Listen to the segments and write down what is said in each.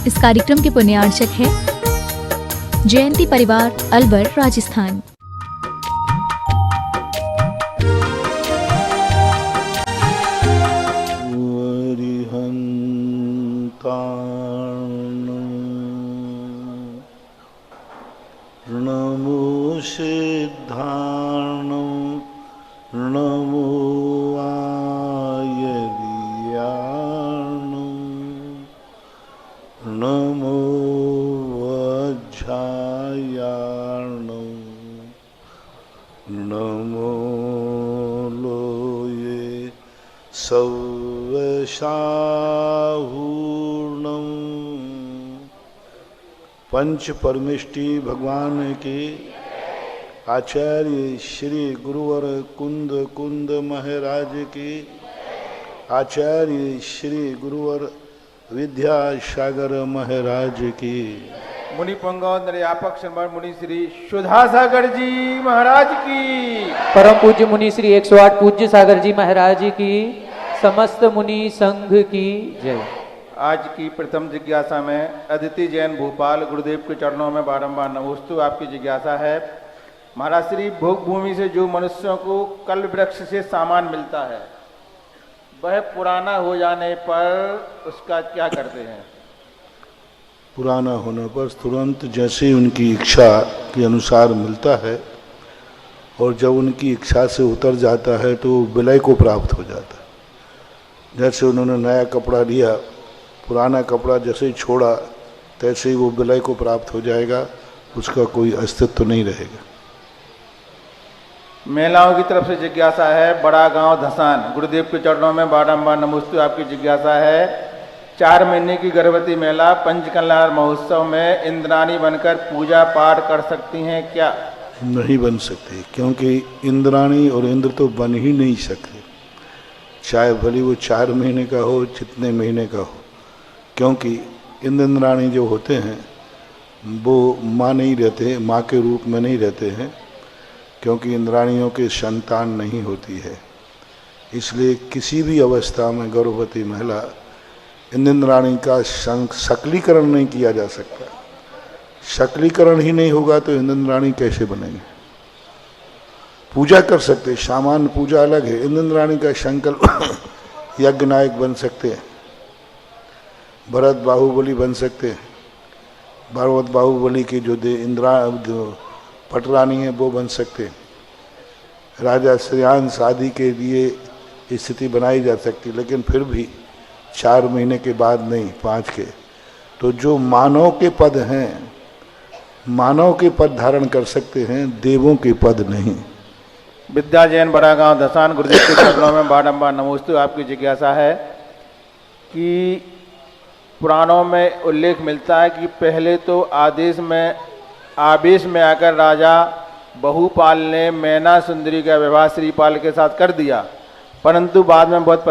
इस कार्यक्रम के पुण्यार्चक है जयंती परिवार, अलवर, राजस्थान। नमो सिद्धार्णं नमो आयर्याणं नमो वज्रायाणं नमो लोये सव्यसाहूर्णं। पंच परमेष्टि भगवान के आचार्य श्री गुरुवर कुंद कुंद महाराज के आचार्य श्री गुरुवर विद्यासागर महाराज की मुनि पंगव निर्यापक श्रमण मुनि श्री सुधा सागर जी महाराज की परम पूज्य मुनि श्री 108 पूज्य सागर जी महाराज की समस्त मुनि संघ की जय। आज की प्रथम जिज्ञासा में अदिति जैन भोपाल गुरुदेव के चरणों में बारंबार नमोस्तु। आपकी जिज्ञासा है, महाराज श्री भोग भूमि से जो मनुष्यों को कल्प वृक्ष से सामान मिलता है वह पुराना हो जाने पर उसका क्या करते हैं? पुराना होने पर तुरंत जैसे उनकी इच्छा के अनुसार मिलता है और जब उनकी इच्छा से उतर जाता है तो विलय को प्राप्त हो जाता है। जैसे उन्होंने नया कपड़ा लिया, पुराना कपड़ा जैसे ही छोड़ा तैसे ही वो विलय को प्राप्त हो जाएगा, उसका कोई अस्तित्व नहीं रहेगा। महिलाओं की तरफ से जिज्ञासा है, बड़ा गांव धसान गुरुदेव के चरणों में बारंबार नमोस्तु। आपकी जिज्ञासा है, 4 महीने की गर्भवती महिला पंचकल्याण महोत्सव में इंद्राणी बनकर पूजा पाठ कर सकती हैं क्या? नहीं बन सकती, क्योंकि इंद्राणी और इंद्र तो बन ही नहीं सकते, चाहे भले वो 4 महीने का हो, जितने महीने का हो, क्योंकि इंद्राणी जो होते हैं वो माँ नहीं रहते, माँ के रूप में नहीं रहते हैं, क्योंकि इंद्राणियों के संतान नहीं होती है। इसलिए किसी भी अवस्था में गर्भवती महिला इंद्राणी का सक्लीकरण नहीं किया जा सकता। सक्लीकरण ही नहीं होगा तो इंद्राणी कैसे बनेंगे? पूजा कर सकते, सामान्य पूजा अलग है। इंद्राणी का संकल्प यज्ञ नायक बन सकते हैं, भरत बाहुबली बन सकते हैं, भरत बाहुबली की जो जो पटरानी है वो बन सकते हैं, राजा श्रेयांश आदि के लिए स्थिति बनाई जा सकती, लेकिन फिर भी 4 महीने के बाद नहीं, 5 के। तो जो मानव के पद हैं, मानव के पद धारण कर सकते हैं, देवों के पद नहीं। विद्या जैन बड़ा गांव धसान गुरुदेव के चरणों में बारंबार नमोस्तु। आपकी जिज्ञासा है कि पुराणों में उल्लेख मिलता है कि पहले तो आवेश में आकर राजा बहुपाल ने मैना सुंदरी का विवाह श्रीपाल के साथ कर दिया, परंतु बाद में बहुत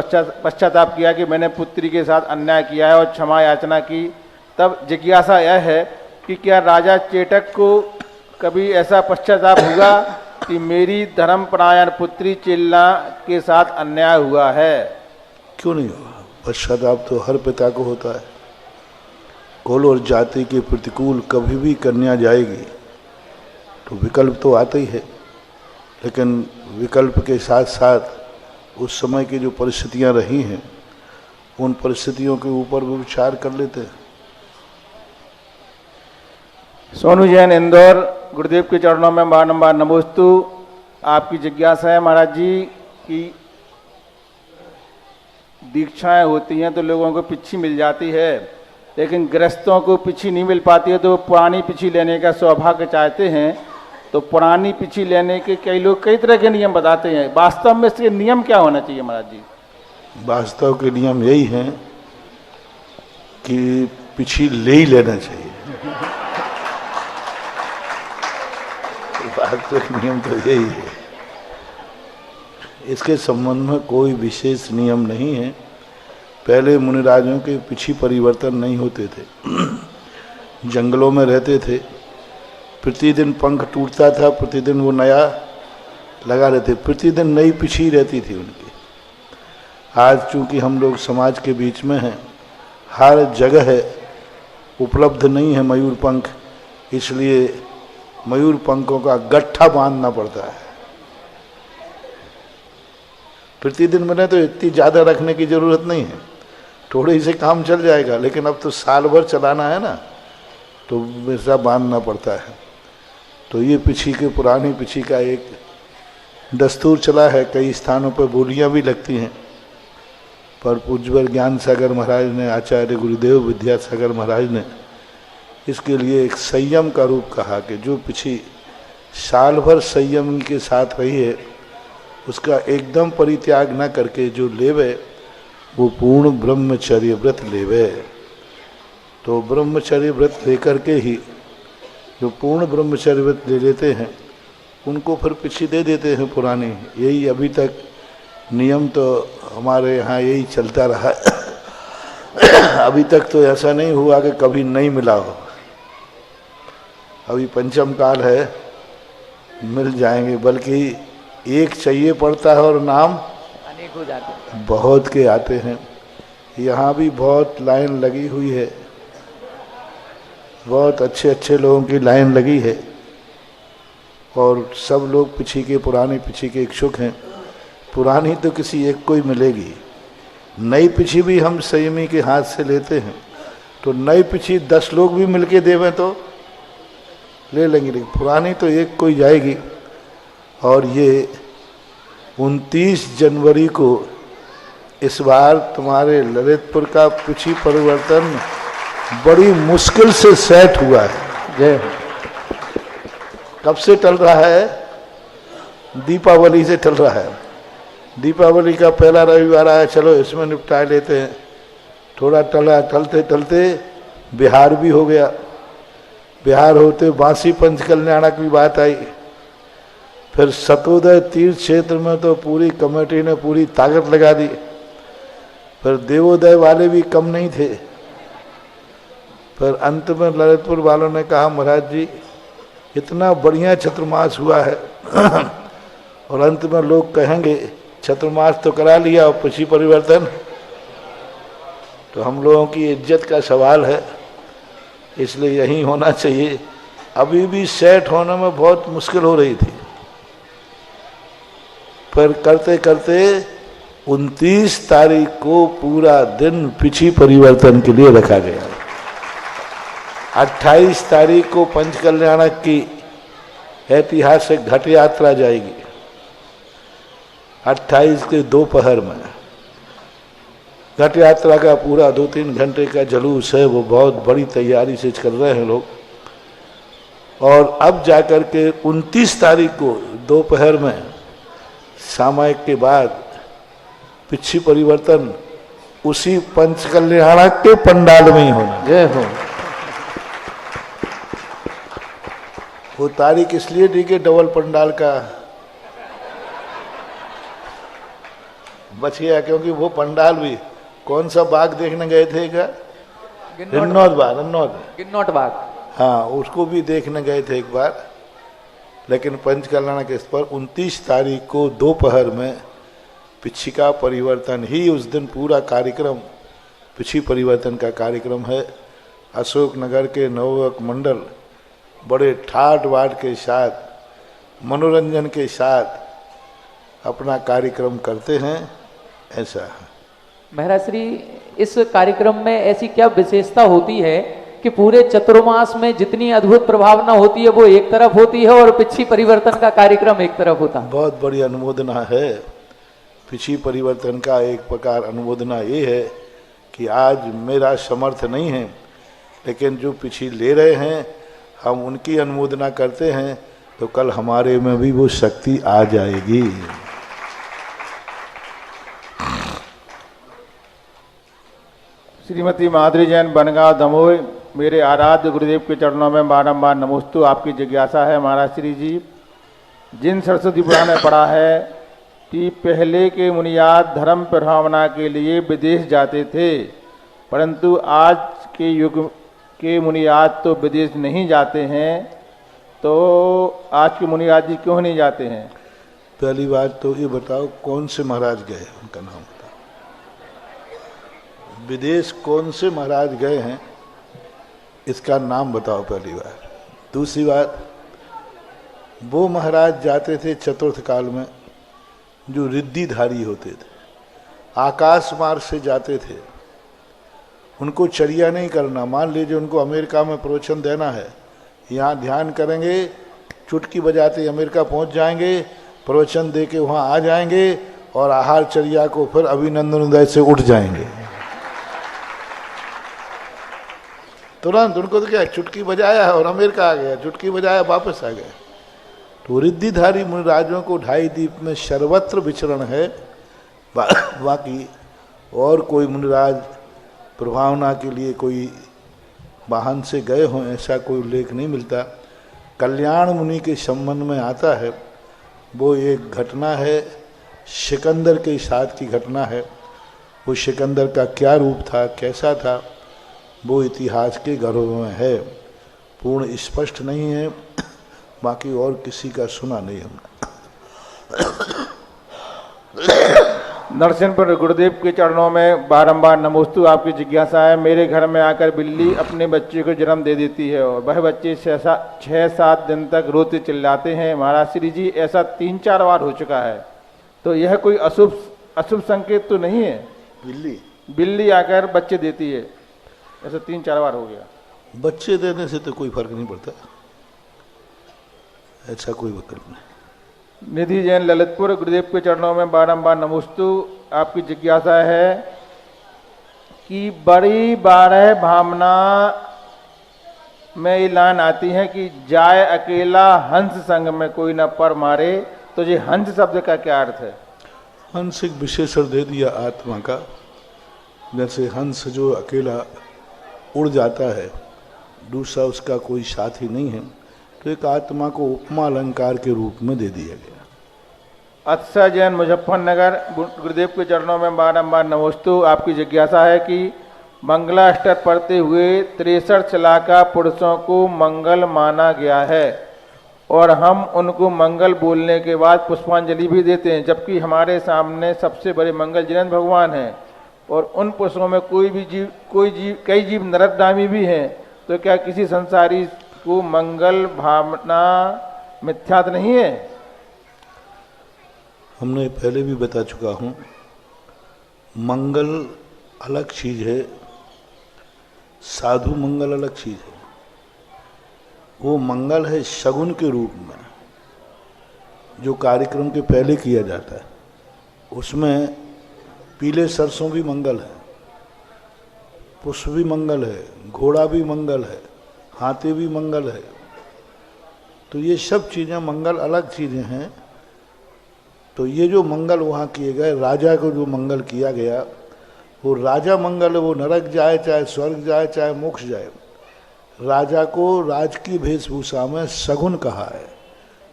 पश्चाताप किया कि मैंने पुत्री के साथ अन्याय किया है और क्षमा याचना की। तब जिज्ञासा यह है कि क्या राजा चेटक को कभी ऐसा पश्चाताप हुआ कि मेरी धर्मपरायण पुत्री चिल्ला के साथ अन्याय हुआ है? क्यों नहीं हुआ? पश्चाताप तो हर पिता को होता है। कुल और जाति के प्रतिकूल कभी भी कन्या जाएगी तो विकल्प तो आता ही है, लेकिन विकल्प के साथ साथ उस समय की जो परिस्थितियां रही हैं उन परिस्थितियों के ऊपर भी विचार कर लेते हैं। सोनू जैन इंदौर गुरुदेव के चरणों में बारंबार नमोस्तु। आपकी जिज्ञासा है, महाराज जी की दीक्षाएं होती हैं तो लोगों को पिच्छी मिल जाती है, लेकिन गृहस्थों को पिच्छी नहीं मिल पाती है, तो पुरानी पिच्छी लेने का सौभाग्य चाहते हैं। तो पुरानी पिच्छी लेने के कई लोग कई तरह के नियम बताते हैं, वास्तव में इसके नियम क्या होना चाहिए महाराज जी? वास्तव के नियम यही हैं कि पिच्छी ले ही लेना चाहिए। वास्तविक नियम तो यही है, इसके संबंध में कोई विशेष नियम नहीं है। पहले मुनिराजों के पिछी परिवर्तन नहीं होते थे, जंगलों में रहते थे, प्रतिदिन पंख टूटता था, प्रतिदिन वो नया लगा रहते, प्रतिदिन नई पिछी रहती थी उनकी। आज चूंकि हम लोग समाज के बीच में हैं, हर जगह उपलब्ध नहीं है मयूर पंख, इसलिए मयूर पंखों का गट्ठा बांधना पड़ता है। प्रतिदिन बने तो इतनी ज़्यादा रखने की ज़रूरत नहीं है, थोड़े ही से काम चल जाएगा, लेकिन अब तो साल भर चलाना है ना, तो वैसा बांधना पड़ता है। तो ये पुरानी पिछी का एक दस्तूर चला है। कई स्थानों पर बोलियां भी लगती हैं, पर पूज्यवर ज्ञान सागर महाराज ने, आचार्य गुरुदेव विद्यासागर महाराज ने इसके लिए एक संयम का रूप कहा कि जो पिछी साल भर संयम के साथ रही है, उसका एकदम परित्याग न करके जो लेवे वो पूर्ण ब्रह्मचर्य व्रत लेवे। तो ब्रह्मचर्य व्रत लेकर के ही जो पूर्ण ब्रह्मचर्य व्रत ले लेते हैं उनको फिर पिछी दे देते हैं पुरानी। यही अभी तक नियम तो हमारे यहाँ यही चलता रहा। अभी तक तो ऐसा नहीं हुआ कि कभी नहीं मिला हो। अभी पंचम काल है, मिल जाएंगे, बल्कि एक चाहिए पड़ता है और नाम अनेक हो जाते हैं, बहुत के आते हैं। यहाँ भी बहुत लाइन लगी हुई है, बहुत अच्छे अच्छे लोगों की लाइन लगी है, और सब लोग पिछी के, पुराने पिछी के इच्छुक हैं। पुरानी तो किसी एक को ही मिलेगी, नई पिछी भी हम संयमी के हाथ से लेते हैं, तो नई पिछी 10 लोग भी मिलके देवें तो ले लेंगे, लेकिन पुरानी तो एक कोई जाएगी। और ये 29 जनवरी को इस बार तुम्हारे ललितपुर का पिछी परिवर्तन बड़ी मुश्किल से सेट हुआ है। जय। कब से टल रहा है? दीपावली से टल रहा है। दीपावली का पहला रविवार आया, चलो इसमें निपटा लेते हैं। थोड़ा टला, टलते टलते बिहार भी हो गया। बिहार होते बांसी पंच कल्याणक की बात आई। फिर सतोदय तीर्थ क्षेत्र में तो पूरी कमेटी ने पूरी ताकत लगा दी। फिर देवोदय वाले भी कम नहीं थे। फिर अंत में ललितपुर वालों ने कहा, महाराज जी इतना बढ़िया चतुर्मास हुआ है और अंत में लोग कहेंगे चतुर्मास तो करा लिया और पिछी परिवर्तन, तो हम लोगों की इज्जत का सवाल है, इसलिए यही होना चाहिए। अभी भी सेट होने में बहुत मुश्किल हो रही थी। फिर करते करते 29 तारीख को पूरा दिन पिछी परिवर्तन के लिए रखा गया। 28 तारीख को पंच कल्याणक की ऐतिहासिक घट यात्रा जाएगी। 28 के दोपहर में घट यात्रा का पूरा 2-3 घंटे का जुलूस है, वो बहुत बड़ी तैयारी से कर रहे हैं लोग। और अब जाकर के 29 तारीख को दोपहर में सामायिक के बाद पिछी परिवर्तन उसी पंच कल्याणक के पंडाल में ही होना। जय हो। वो तारीख इसलिए दी कि डबल पंडाल का बच गया, क्योंकि वो पंडाल भी कौन सा बाग देखने गए थे क्या? गिन्नौट बाग। हाँ, उसको भी देखने गए थे एक बार। लेकिन पंच कल्याण के इस पर 29 तारीख को दोपहर में पिछिका परिवर्तन ही, उस दिन पूरा कार्यक्रम पिछी परिवर्तन का कार्यक्रम है। अशोकनगर के नवयुवक मंडल बड़े ठाट बाट के साथ, मनोरंजन के साथ अपना कार्यक्रम करते हैं। ऐसा है महाराज श्री, इस कार्यक्रम में ऐसी क्या विशेषता होती है कि पूरे चतुर्मास में जितनी अद्भुत प्रभावना होती है वो एक तरफ होती है और पिछी परिवर्तन का कार्यक्रम एक तरफ होता है? बहुत बड़ी अनुमोदना है। पिछी परिवर्तन का एक प्रकार अनुमोदना ये है कि आज मेरा समर्थ नहीं है, लेकिन जो पिछी ले रहे हैं हम उनकी अनुमोदना करते हैं, तो कल हमारे में भी वो शक्ति आ जाएगी। श्रीमती माधुरी जैन, बनगांव, दमोह, मेरे आराध्य गुरुदेव के चरणों में बारंबार नमोस्तु। आपकी जिज्ञासा है महाराज श्री जी, जिन सरस्वती पुराण में पढ़ा है कि पहले के मुनियाद धर्म प्रभावना के लिए विदेश जाते थे, परंतु आज के युग के मुनियाद तो विदेश नहीं जाते हैं, तो आज के मुनियाद जी क्यों नहीं जाते हैं? पहली बात तो ये बताओ कौन से महाराज गए, उनका नाम बताओ। विदेश कौन से महाराज गए हैं? इसका नाम बताओ पहली बार। दूसरी बात, वो महाराज जाते थे चतुर्थ काल में जो रिद्धिधारी होते थे, आकाश मार्ग से जाते थे, उनको चर्या नहीं करना। मान लीजिए उनको अमेरिका में प्रवचन देना है, यहाँ ध्यान करेंगे, चुटकी बजाते अमेरिका पहुँच जाएंगे, प्रवचन दे के वहाँ आ जाएंगे और आहार चर्या को फिर अभिनंदन उदय से उठ जाएंगे तुरंत। उनको तो क्या, चुटकी बजाया और अमेरिका आ गया, चुटकी बजाया वापस आ गया। तो रिद्धिधारी मुनिराजों को 2.5 द्वीप में सर्वत्र विचरण है। बाकी और कोई मुनिराज प्रभावना के लिए कोई वाहन से गए हों ऐसा कोई उल्लेख नहीं मिलता। कल्याण मुनि के संबंध में आता है, वो एक घटना है, सिकंदर के साथ की घटना है। वो सिकंदर का क्या रूप था, कैसा था, वो इतिहास के गर्भ में है, पूर्ण स्पष्ट नहीं है। बाकी और किसी का सुना नहीं हमने। नरसिंहपुर गुरुदेव के चरणों में बारंबार नमोस्तु आपकी जिज्ञासा है। मेरे घर में आकर बिल्ली अपने बच्चे को जन्म दे देती है और वह बच्चे 6-7 दिन तक रोते चिल्लाते हैं। महाराज श्री जी, ऐसा 3-4 बार हो चुका है, तो यह कोई अशुभ संकेत तो नहीं है? बिल्ली आकर बच्चे देती है, ऐसा 3-4 बार हो गया। बच्चे देने से तो कोई फर्क नहीं पड़ता, ऐसा कोई विकल्प नहीं। निधि जैन ललितपुर गुरुदेव के चरणों में बारंबार नमोस्तु आपकी जिज्ञासा है कि बड़ी 12 भावना में ये लाइन आती है कि जाए अकेला हंस संग में कोई न पर मारे, तो ये हंस शब्द का क्या अर्थ है? हंस एक विशेषण दे दिया आत्मा का। जैसे हंस जो अकेला उड़ जाता है, दूसरा उसका कोई साथी नहीं है, तो एक आत्मा को उपमा अलंकार के रूप में दे दिया गया। अत्सा जैन मुजफ्फरनगर गुरुदेव के चरणों में बारंबार नमोस्तु आपकी जिज्ञासा है कि मंगलाष्टक पढ़ते हुए 63 चलाका पुरुषों को मंगल माना गया है और हम उनको मंगल बोलने के बाद पुष्पांजलि भी देते हैं, जबकि हमारे सामने सबसे बड़े मंगल जिनेंद्र भगवान हैं और उन पुरुषों में कई जीव नरकगामी भी हैं। तो क्या किसी संसारी को मंगल भावना मिथ्यात नहीं है? हमने पहले भी बता चुका हूँ, मंगल अलग चीज है, साधु मंगल अलग चीज है। वो मंगल है शगुन के रूप में, जो कार्यक्रम के पहले किया जाता है। उसमें पीले सरसों भी मंगल है, पुष्प भी मंगल है, घोड़ा भी मंगल है, हाथी भी मंगल है। तो ये सब चीज़ें मंगल अलग चीज़ें हैं। तो ये जो मंगल वहाँ किए गए, राजा को जो मंगल किया गया, वो राजा मंगल है। वो नरक जाए, चाहे स्वर्ग जाए, चाहे मोक्ष जाए, राजा को राज की वेशभूषा में सगुन कहा है,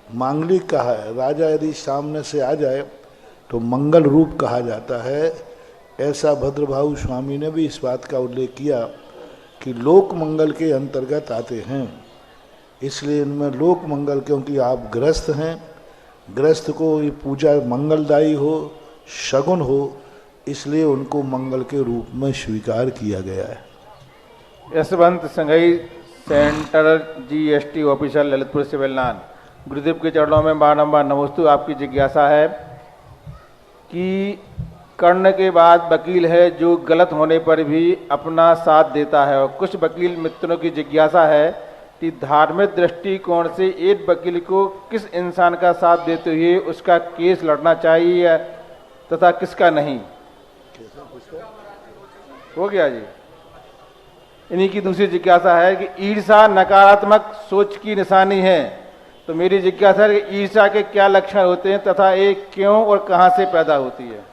मांगलिक कहा है। राजा यदि सामने से आ जाए तो मंगल रूप कहा जाता है। ऐसा भद्रभाऊ स्वामी ने भी इस बात का उल्लेख किया कि लोक मंगल के अंतर्गत आते हैं। इसलिए इनमें लोक मंगल, क्योंकि आप गृहस्थ हैं, गृहस्थ को ये पूजा मंगलदायी हो, शगुन हो, इसलिए उनको मंगल के रूप में स्वीकार किया गया है। Yashwant Sanghai centre GST officer Lalitpur civil line Gurudev के चरणों में बारंबार नमोस्तु आपकी जिज्ञासा है कि कर्ण के बाद वकील है जो गलत होने पर भी अपना साथ देता है, और कुछ वकील मित्रों की जिज्ञासा है कि धार्मिक दृष्टिकोण से एक वकील को किस इंसान का साथ देते हुए उसका केस लड़ना चाहिए तथा किसका नहीं। हो गया जी। इन्हीं की दूसरी जिज्ञासा है कि ईर्षा नकारात्मक सोच की निशानी है, तो मेरी जिज्ञासा है कि ईर्षा के क्या लक्षण होते हैं तथा ये क्यों और कहाँ से पैदा होती है?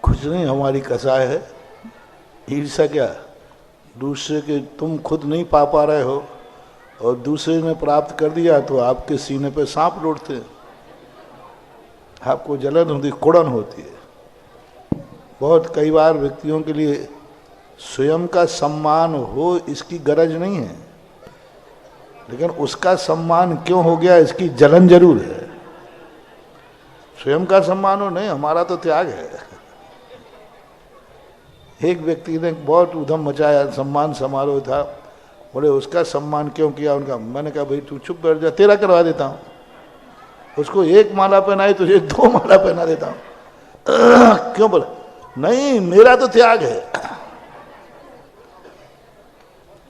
कुछ नहीं, हमारी कसाय है। ईर्षा क्या, दूसरे के तुम खुद नहीं पा रहे हो और दूसरे ने प्राप्त कर दिया तो आपके सीने पे सांप लौटते हैं, आपको जलन होती, कुड़न होती है। बहुत कई बार व्यक्तियों के लिए स्वयं का सम्मान हो इसकी गरज नहीं है, लेकिन उसका सम्मान क्यों हो गया इसकी जलन जरूर है। स्वयं का सम्मान हो नहीं, हमारा तो त्याग है। एक व्यक्ति ने बहुत उधम मचाया, सम्मान समारोह था, बोले उसका सम्मान क्यों किया उनका? मैंने कहा भाई तू चुप बैठ जा, तेरा करवा देता हूँ। उसको 1 माला पहनाई, तुझे 2 माला पहना देता हूँ। क्यों? बोले नहीं, मेरा तो त्याग है,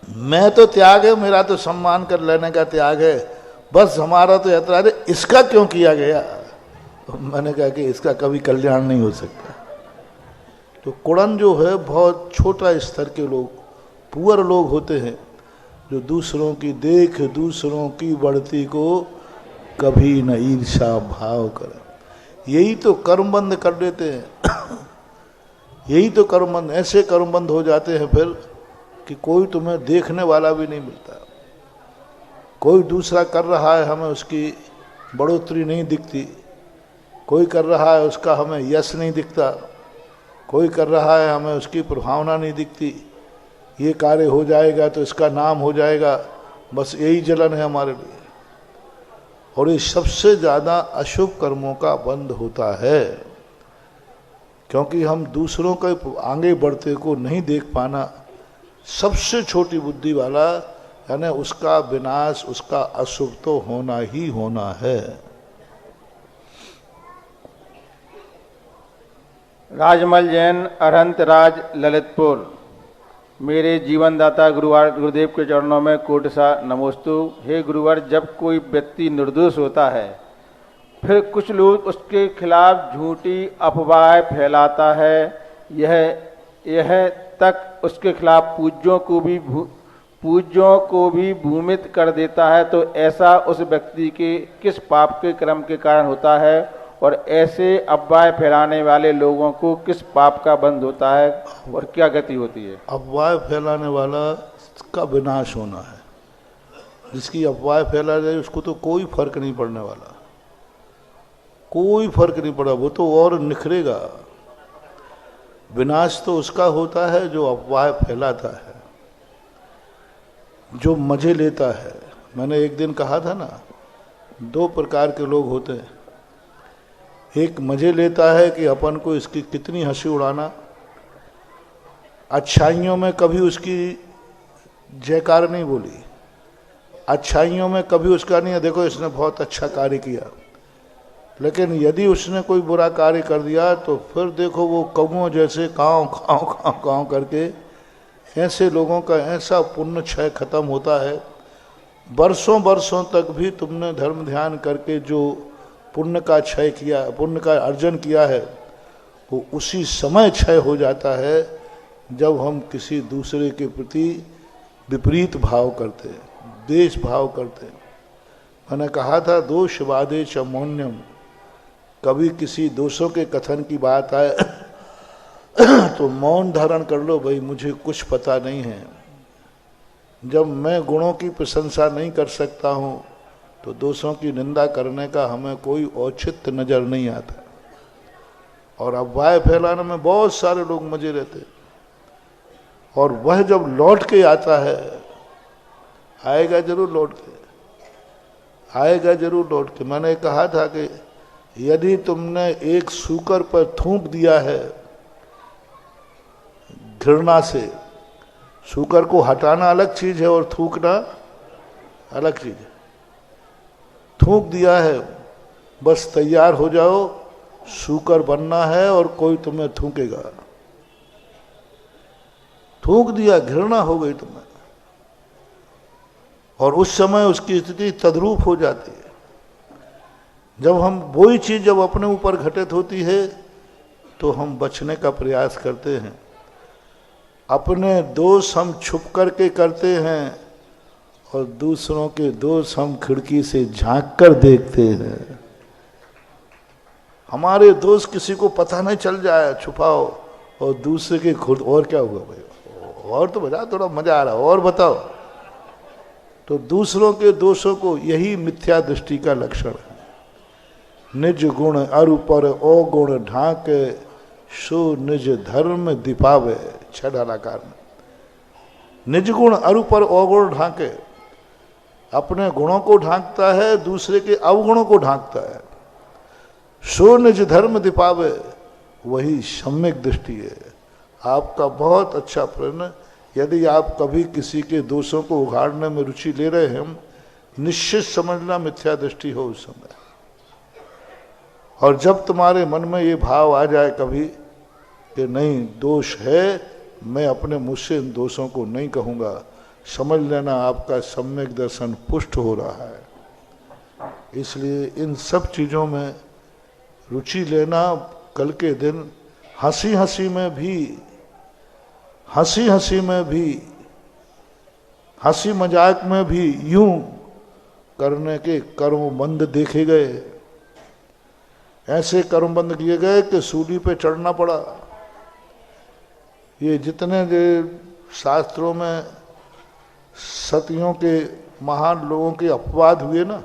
मैं तो त्याग है, मेरा तो सम्मान कर लेने का त्याग है, बस हमारा तो ऐतराज है, इसका क्यों किया गया? मैंने कहा कि इसका कभी कल्याण नहीं हो सकता। तो कुड़न जो है बहुत छोटा स्तर के लोग, पुअर लोग होते हैं, जो दूसरों की देख दूसरों की बढ़ती को कभी न ईर्षा भाव करें। यही तो कर्मबंध कर देते हैं। यही तो कर्मबंध, ऐसे कर्मबंध हो जाते हैं फिर कि कोई तुम्हें देखने वाला भी नहीं मिलता। कोई दूसरा कर रहा है, हमें उसकी बढ़ोतरी नहीं दिखती। कोई कर रहा है, उसका हमें यश नहीं दिखता। कोई कर रहा है, हमें उसकी प्रभावना नहीं दिखती। ये कार्य हो जाएगा तो इसका नाम हो जाएगा, बस यही जलन है हमारे लिए। और ये सबसे ज़्यादा अशुभ कर्मों का बंध होता है, क्योंकि हम दूसरों के आगे बढ़ते को नहीं देख पाना सबसे छोटी बुद्धि वाला, यानी उसका विनाश, उसका अशुभ तो होना ही होना है। राजमल जैन, अरहंत राज, ललितपुर। मेरे जीवनदाता गुरुदेव के चरणों में कोटसा नमोस्तु। हे गुरुवर, जब कोई व्यक्ति निर्दोष होता है, फिर कुछ लोग उसके खिलाफ झूठी अफवाह फैलाता है, यह तक उसके खिलाफ पूज्यों को भी भूमित कर देता है, तो ऐसा उस व्यक्ति के किस पाप के कर्म के कारण होता है, और ऐसे अफवाह फैलाने वाले लोगों को किस पाप का बंध होता है और क्या गति होती है? अफवाह फैलाने वाला का विनाश होना है। जिसकी अफवाह फैला जाए उसको तो कोई फर्क नहीं पड़ने वाला, कोई फर्क नहीं पड़ा, वो तो और निखरेगा। विनाश तो उसका होता है जो अफवाह फैलाता है, जो मजे लेता है। मैंने एक दिन कहा था ना, 2 प्रकार के लोग होते हैं। एक मजे लेता है कि अपन को इसकी कितनी हंसी उड़ाना, अच्छाइयों में कभी उसकी जयकार नहीं बोली, अच्छाइयों में कभी उसका नहीं है देखो इसने बहुत अच्छा कार्य किया। लेकिन यदि उसने कोई बुरा कार्य कर दिया तो फिर देखो वो कौओं जैसे काँव काँव काँव काँव करके, ऐसे लोगों का ऐसा पुण्य क्षय खत्म होता है। वर्षों वर्षों तक भी तुमने धर्म ध्यान करके जो पुण्य का क्षय किया, पुण्य का अर्जन किया है, वो उसी समय क्षय हो जाता है जब हम किसी दूसरे के प्रति विपरीत भाव करते हैं, द्वेष भाव करते हैं। मैंने कहा था दोषवादे च मौन्यम, कभी किसी दोषों के कथन की बात आए तो मौन धारण कर लो, भाई मुझे कुछ पता नहीं है। जब मैं गुणों की प्रशंसा नहीं कर सकता हूँ तो दोषों की निंदा करने का हमें कोई औचित्य नजर नहीं आता। और अफवाह फैलाने में बहुत सारे लोग मजे रहते, और वह जब लौट के आता है, आएगा जरूर लौट के, आएगा जरूर लौट के। मैंने कहा था कि यदि तुमने एक सूकर पर थूक दिया है घृणा से, सूकर को हटाना अलग चीज है और थूकना अलग चीज है। थूक दिया है, बस तैयार हो जाओ, सूकर बनना है और कोई तुम्हें थूकेगा। थूक दिया, घृणा हो गई तुम्हें, और उस समय उसकी स्थिति तद्रूप हो जाती है। जब हम वही चीज जब अपने ऊपर घटित होती है तो हम बचने का प्रयास करते हैं। अपने दोष हम छुप करके करते हैं और दूसरों के दोष हम खिड़की से झांक कर देखते हैं। हमारे दोष किसी को पता नहीं चल जाए, छुपाओ, और दूसरे के खुद और क्या होगा भाई, और तो बता, थोड़ा मजा आ रहा, और बताओ। तो दूसरों के दोषों को, यही मिथ्या दृष्टि का लक्षण है। निज गुण अरु पर अवगुण ढांके, सो निज धर्म दीपावे। छठालाकार में निज गुण अरु पर अवगुण ढांके, अपने गुणों को ढांकता है, दूसरे के अवगुणों को ढांकता है। सो निज धर्म दीपावे, वही सम्यक दृष्टि है। आपका बहुत अच्छा प्रश्न, यदि आप कभी किसी के दोषों को उघाड़ने में रुचि ले रहे हैं, निश्चित समझना मिथ्या दृष्टि हो उस समय। और जब तुम्हारे मन में ये भाव आ जाए कभी कि नहीं दोष है, मैं अपने मुँह से इन दोषों को नहीं कहूँगा, समझ लेना आपका सम्यक दर्शन पुष्ट हो रहा है। इसलिए इन सब चीज़ों में रुचि लेना, कल के दिन हंसी हंसी में भी, हंसी मजाक में भी यूं करने के कर्मबंध देखे गए, ऐसे कर्मबंध किए गए कि सूली पे चढ़ना पड़ा। ये जितने शास्त्रों में सतियों के महान लोगों के अपवाद हुए ना,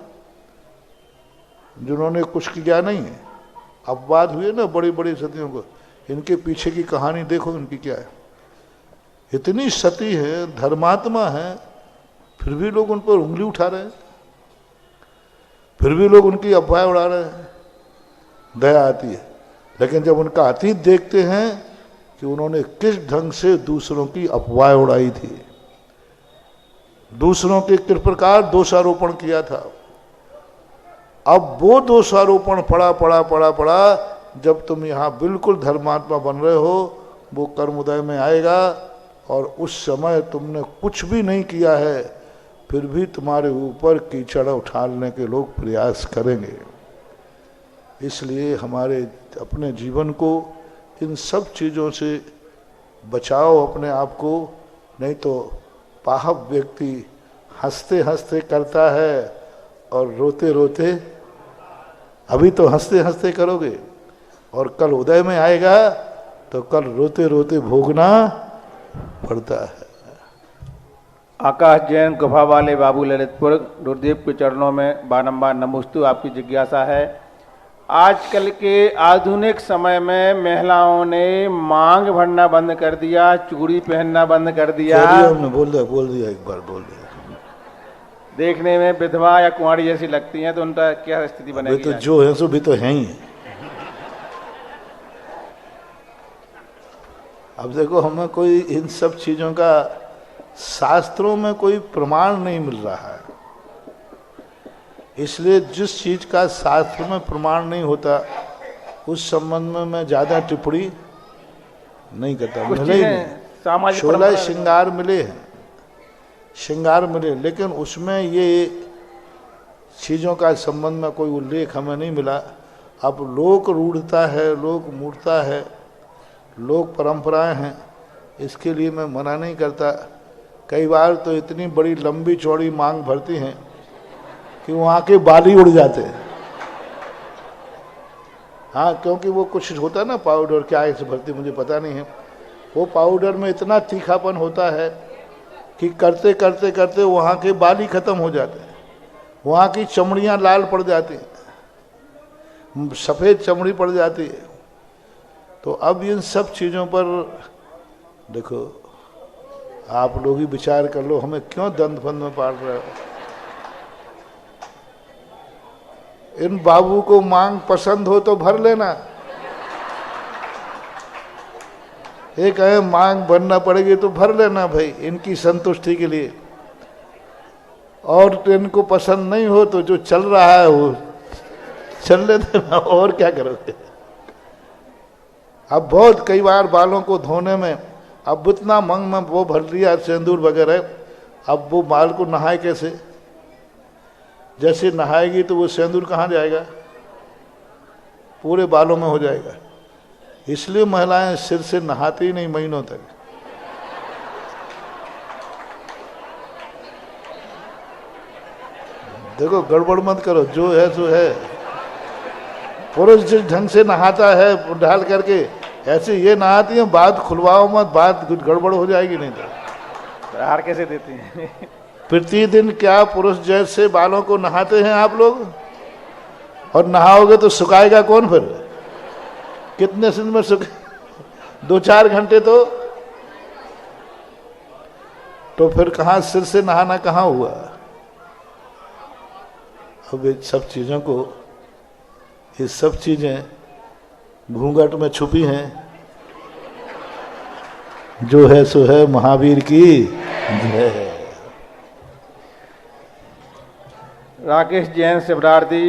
जिन्होंने कुछ किया नहीं है, अपवाद हुए ना बड़ी बड़ी सतियों को, इनके पीछे की कहानी देखो इनकी क्या है। इतनी सती है, धर्मात्मा है, फिर भी लोग उन पर उंगली उठा रहे हैं, फिर भी लोग उनकी अफवाह उड़ा रहे हैं। दया आती है, लेकिन जब उनका अतीत देखते हैं कि उन्होंने किस ढंग से दूसरों की अफवाह उड़ाई थी, दूसरों के किस प्रकार दोषारोपण किया था, अब वो दोषारोपण पड़ा, जब तुम यहाँ बिल्कुल धर्मात्मा बन रहे हो, वो कर्मोदय में आएगा और उस समय तुमने कुछ भी नहीं किया है, फिर भी तुम्हारे ऊपर कीचड़ उठाने के लोग प्रयास करेंगे। इसलिए हमारे अपने जीवन को इन सब चीज़ों से बचाओ अपने आप को, नहीं तो पाहप व्यक्ति हंसते हंसते करता है और रोते रोते, अभी तो हंसते हंसते करोगे और कल उदय में आएगा तो कल रोते रोते भोगना पड़ता है। आकाश जैन गुफा वाले बाबू ललितपुर, गुरुदेव के चरणों में बारंबार नमोस्तु। आपकी जिज्ञासा है, आजकल के आधुनिक समय में महिलाओं ने मांग भरना बंद कर दिया, चूड़ी पहनना बंद कर दिया, बोल दिया एक बार बोल दिया, देखने में विधवा या कुंवारी जैसी लगती हैं, तो उनका क्या स्थिति बनेगी? तो जो है सो भी तो है ही। अब देखो, हमें कोई इन सब चीजों का शास्त्रों में कोई प्रमाण नहीं मिल रहा है, इसलिए जिस चीज का शास्त्र में प्रमाण नहीं होता उस संबंध में मैं ज्यादा टिप्पणी नहीं करता। मिले ही नहीं, 16 श्रृंगार मिले हैं, श्रृंगार मिले, लेकिन उसमें ये चीज़ों का संबंध में कोई उल्लेख हमें नहीं मिला। अब लोक रूढ़ता है, लोक मूर्ता है, लोक परंपराएं हैं, इसके लिए मैं मना नहीं करता। कई बार तो इतनी बड़ी लंबी चौड़ी मांग भरती हैं कि वहाँ के बाल ही उड़ जाते हैं। हाँ, क्योंकि वो कुछ होता है ना पाउडर, क्या ऐसे भरती मुझे पता नहीं है, वो पाउडर में इतना तीखापन होता है कि करते करते करते वहाँ के बाल ही खत्म हो जाते हैं, वहाँ की चमड़ियाँ लाल पड़ जाती हैं, सफ़ेद चमड़ी पड़ जाती है। तो अब इन सब चीज़ों पर देखो, आप लोग ही विचार कर लो, हमें क्यों द्वंद फंद में पाल रहे हो। इन बाबू को मांग पसंद हो तो भर लेना, एक है मांग बनना पड़ेगी तो भर लेना भाई, इनकी संतुष्टि के लिए। और इनको पसंद नहीं हो तो जो चल रहा है वो चलने देना, और क्या करोगे। अब बहुत कई बार बालों को धोने में अब इतना मंग में वो भर लिया सिंदूर वगैरह, अब वो बाल को नहाए कैसे, जैसे नहाएगी तो वो सिंदूर कहाँ जाएगा, पूरे बालों में हो जाएगा। इसलिए महिलाएं सिर से नहाती ही नहीं महीनों तक। देखो, गड़बड़ मत करो, जो है सो है। पुरुष जिस ढंग से नहाता है ढाल करके, ऐसे ये नहाती है, बात खुलवाओ मत, बात गड़बड़ हो जाएगी नहीं तो। हार कैसे देती हैं? प्रतिदिन क्या पुरुष जैसे बालों को नहाते हैं आप लोग? और नहाओगे तो सुखाएगा कौन फिर? कितने दिन में सुख 2-4 घंटे तो फिर कहाँ सिर से नहाना कहाँ हुआ। अब इन सब चीज़ों को, ये सब चीज़ें घूंघट में छुपी हैं, जो है सो है, महावीर की जय है। राकेश जैन शिवरार्थी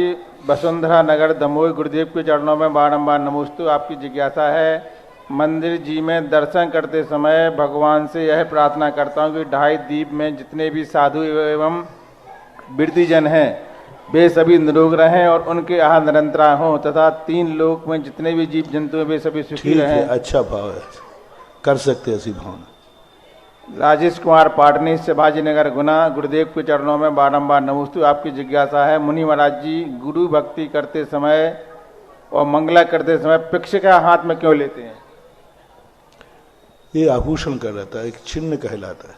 वसुंधरा नगर दमोह, गुरुदेव के चरणों में बारंबार नमोस्तु। आपकी जिज्ञासा है, मंदिर जी में दर्शन करते समय भगवान से यह प्रार्थना करता हूँ कि 2.5 द्वीप में जितने भी साधु एवं वृत्तिजन हैं वे सभी निरोग रहें और उनके आहार निरंतरा हों, तथा 3 लोक में जितने भी जीव जंतु हैं वे सभी सुखी ठीक है, रहें। अच्छा भाव है, कर सकते ऐसी भावना। राजेश कुमार पाटनी शिवाजी नगर गुना, गुरुदेव के चरणों में बारंबार नमोस्तु। आपकी जिज्ञासा है, मुनि महाराज जी गुरु भक्ति करते समय और मंगला करते समय पिक्षिका हाथ में क्यों लेते हैं? ये आभूषण का रहता है, एक चिन्ह कहलाता है।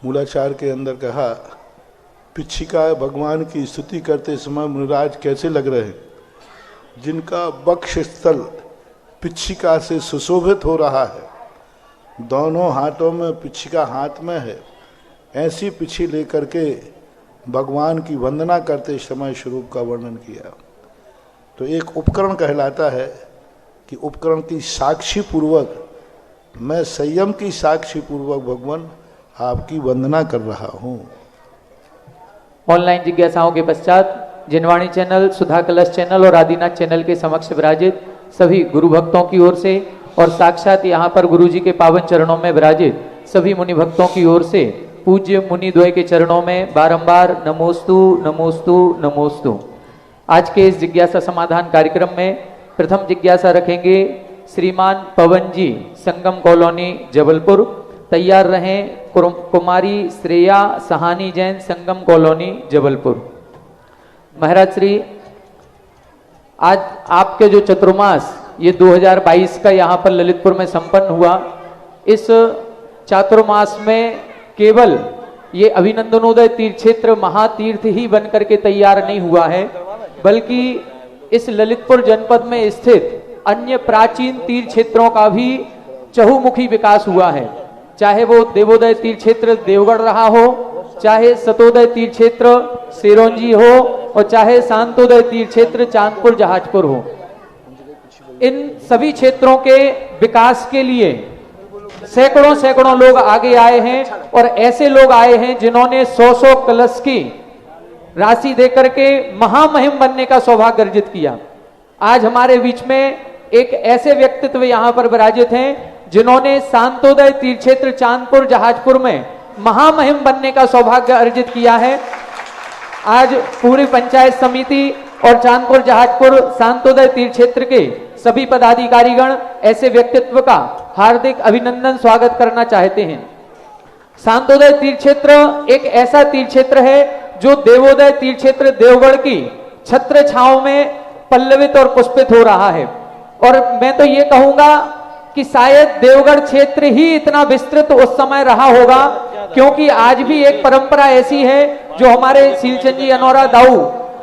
मूलाचार के अंदर कहा, पिच्छिका भगवान की स्तुति करते समय मुनिराज कैसे लग रहे हैं? जिनका वक्ष स्थल पिच्छिका से सुशोभित हो रहा है, दोनों हाथों में पिच्छिका हाथ में है, ऐसी पिच्छी लेकर के भगवान की वंदना करते समय स्वरूप का वर्णन किया। तो एक उपकरण कहलाता है कि उपकरण की साक्षी पूर्वक, मैं संयम की साक्षी पूर्वक भगवान आपकी वंदना कर रहा हूँ। ऑनलाइन जिज्ञासाओं के पश्चात जिनवाणी चैनल, सुधा कलश चैनल और आदिनाथ चैनल के समक्ष विराजित सभी गुरु भक्तों की ओर से और साक्षात यहाँ पर गुरु जी के पावन चरणों में विराजित सभी मुनि भक्तों की ओर से पूज्य मुनि द्वय के चरणों में बारंबार नमोस्तु नमोस्तु नमोस्तु। आज के इस जिज्ञासा समाधान कार्यक्रम में प्रथम जिज्ञासा रखेंगे श्रीमान पवन जी, संगम कॉलोनी जबलपुर। तैयार रहें कुमारी श्रेया सहानी जैन, संगम कॉलोनी जबलपुर। महाराज श्री, आज आपके जो चतुर्मास ये 2022 का यहाँ पर ललितपुर में संपन्न हुआ, इस चातुर्मास में केवल ये अभिनंदनोदय तीर्थ क्षेत्र महातीर्थ ही बन करके तैयार नहीं हुआ है, बल्कि इस ललितपुर जनपद में स्थित अन्य प्राचीन तीर्थ क्षेत्रों का भी चहुमुखी विकास हुआ है। चाहे वो देवोदय तीर्थ क्षेत्र देवगढ़ रहा हो, चाहे सतोदय तीर्थ क्षेत्र सिरोंजी हो और चाहे शांतोदय तीर्थ क्षेत्र चांदपुर जहाजपुर हो। इन सभी क्षेत्रों के विकास के लिए सैकड़ों सैकड़ों लोग आगे आए हैं और ऐसे लोग आए हैं जिन्होंने 100 कलश की राशि देकर के महामहिम बनने का सौभाग्य अर्जित किया। आज हमारे बीच में एक ऐसे व्यक्तित्व यहाँ पर विराजित हैं जिन्होंने शांतोदय तीर्थ क्षेत्र चांदपुर जहाजपुर में महामहिम बनने का सौभाग्य अर्जित किया है। आज पूरी पंचायत समिति और चांदपुर जहाजपुर शांतोदय तीर्थ क्षेत्र के सभी पदाधिकारीगण ऐसे व्यक्तित्व का हार्दिक अभिनंदन स्वागत करना चाहते हैं। शांतोदय तीर्थ क्षेत्र एक ऐसा तीर्थ क्षेत्र है जो देवोदय तीर्थ क्षेत्र देवगढ़ की छत्र छांव में पल्लवित और पुष्पित हो रहा है। और मैं तो ये कहूंगा कि शायद देवगढ़ क्षेत्र ही इतना विस्तृत उस समय रहा होगा, क्योंकि आज भी एक परंपरा ऐसी है जो हमारे शीलचंद जी अनोरा दाऊ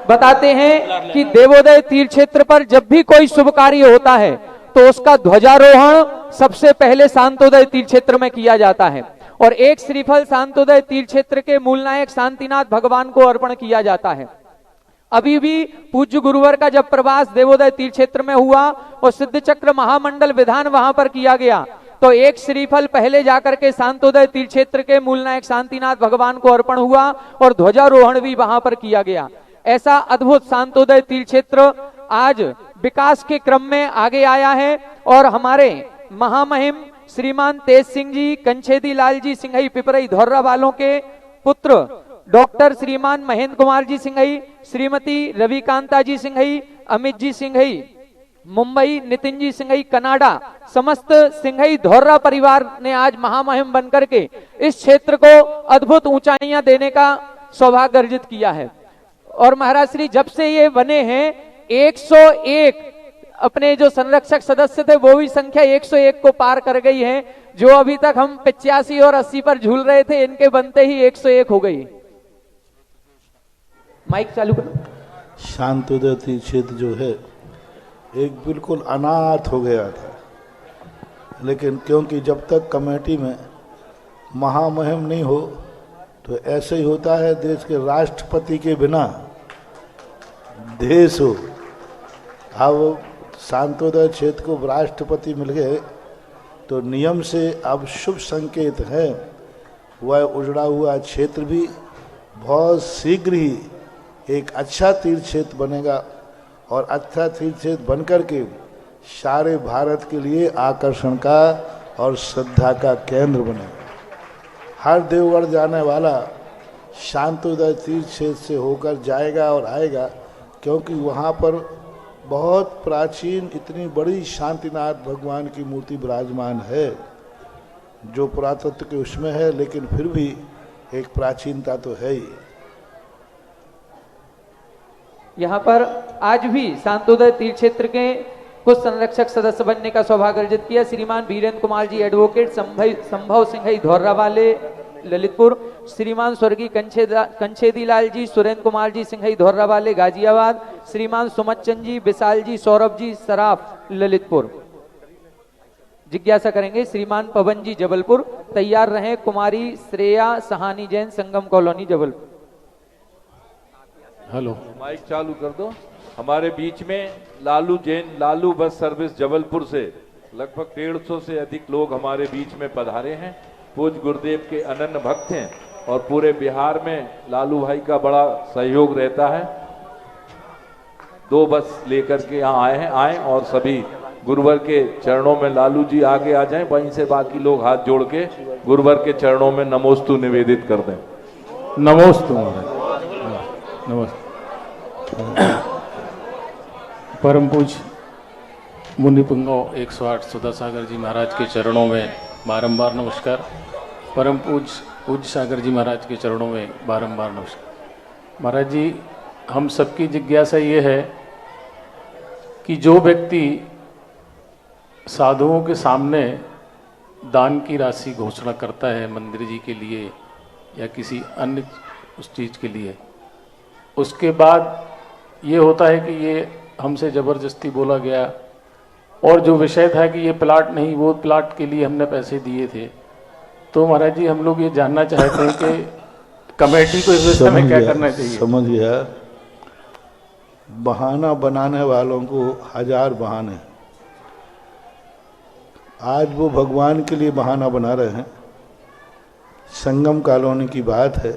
बताते हैं कि देवोदय तीर्थ क्षेत्र पर जब भी कोई शुभ कार्य होता है तो उसका ध्वजारोहण सबसे पहले शांतोदय तीर्थ क्षेत्र में किया जाता है और एक श्रीफल शांतोदय तीर्थ क्षेत्र के मूलनायक शांतिनाथ भगवान को अर्पण किया जाता है। अभी भी पूज्य गुरुवर का जब प्रवास देवोदय तीर्थ क्षेत्र में हुआ और सिद्ध चक्र महामंडल विधान वहां पर किया गया तो एक श्रीफल पहले जाकर के शांतोदय तीर्थ क्षेत्र के मूलनायक शांतिनाथ भगवान को अर्पण हुआ और ध्वजारोहण भी वहां पर किया गया। ऐसा अद्भुत शांतोदय तीर्थ क्षेत्र आज विकास के क्रम में आगे आया है और हमारे महामहिम श्रीमान तेज सिंह जी, कंछेदी लाल जी सिंघई पिपरई धौर्रा वालों के पुत्र डॉक्टर श्रीमान महेंद्र कुमार जी सिंघई, श्रीमती रविकांता जी सिंघई, अमित जी सिंघई मुंबई, नितिन जी सिंघई कनाडा, समस्त सिंघई धौर्रा परिवार ने आज महामहिम बनकर के इस क्षेत्र को अद्भुत ऊंचाइयां देने का सौभाग्य अर्जित किया है। और महाराज श्री जब से ये बने हैं 101 अपने जो संरक्षक सदस्य थे वो भी संख्या 101 को पार कर गई है। जो अभी तक हम 85 और 80 पर झूल रहे थे, इनके बनते ही 101 हो गई। माइक चालू करो। शांतोदय तीर्थ क्षेत्र जो है एक बिल्कुल अनाथ हो गया था, लेकिन क्योंकि जब तक कमेटी में महामहिम नहीं हो तो ऐसे ही होता है। देश के राष्ट्रपति के बिना देश हो। अब शांतोदय क्षेत्र को राष्ट्रपति मिल गए तो नियम से अब शुभ संकेत है। वह उजड़ा हुआ क्षेत्र भी बहुत शीघ्र ही एक अच्छा तीर्थ क्षेत्र बनेगा और अच्छा तीर्थ क्षेत्र बनकर के सारे भारत के लिए आकर्षण का और श्रद्धा का केंद्र बनेगा। हर देवगढ़ जाने वाला शांतोदय तीर्थ क्षेत्र से होकर जाएगा और आएगा, क्योंकि वहाँ पर बहुत प्राचीन इतनी बड़ी शांतिनाथ भगवान की मूर्ति विराजमान है, जो पुरातत्व के उसमें है, लेकिन फिर भी एक प्राचीनता तो है ही। यहाँ पर आज भी शांतोदय तीर्थ क्षेत्र के कुछ संरक्षक सदस्य बनने का सौभाग्य अर्जित किया। श्रीमान वीरेंद्र कुमार जी एडवोकेट, संभव सिंह धोर्रा वाले ललितपुर, श्रीमान स्वर्गीय कंछेदी लाल जी, सुरेंद्र कुमार जी सिंघई धोर्रा वाले गाजियाबाद, श्रीमान सुमचंद जी, विशाल जी, सौरभ जी सराफ ललितपुर। जिज्ञासा करेंगे श्रीमान पवन जी जबलपुर। तैयार रहें कुमारी श्रेया सहानी जैन, संगम कॉलोनी जबलपुर। हेलो, माइक चालू कर दो। हमारे बीच में लालू जैन, लालू बस सर्विस जबलपुर से लगभग 150 से अधिक लोग हमारे बीच में पधारे हैं। पूज्य गुरुदेव के अनन्य भक्त हैं और पूरे बिहार में लालू भाई का बड़ा सहयोग रहता है। 2 बस लेकर के यहाँ आए हैं, आए और सभी गुरुवर के चरणों में लालू जी आगे आ जाएं, वहीं से बाकी लोग हाथ जोड़ के गुरुवर के चरणों में नमोस्तु निवेदित कर दें। नमोस्तु महाराज, नमस्ते। परम पूज्य मुनि पुंगव 108 सुधा सागर जी महाराज के चरणों में बारंबार नमस्कार। परम पूज्य सागर जी महाराज के चरणों में बारंबार नमस्कार। महाराज जी, हम सबकी जिज्ञासा ये है कि जो व्यक्ति साधुओं के सामने दान की राशि घोषणा करता है मंदिर जी के लिए या किसी अन्य उस चीज़ के लिए, उसके बाद ये होता है कि ये हमसे ज़बरदस्ती बोला गया और जो विषय था कि ये प्लाट नहीं, वो प्लाट के लिए हमने पैसे दिए थे। तो महाराज जी, हम लोग ये जानना चाहते हैं कि कमेटी को इस विषय में क्या करना चाहिए। समझ गया। बहाना बनाने वालों को 1000 बहाने। आज वो भगवान के लिए बहाना बना रहे हैं। संगम कॉलोनी की बात है,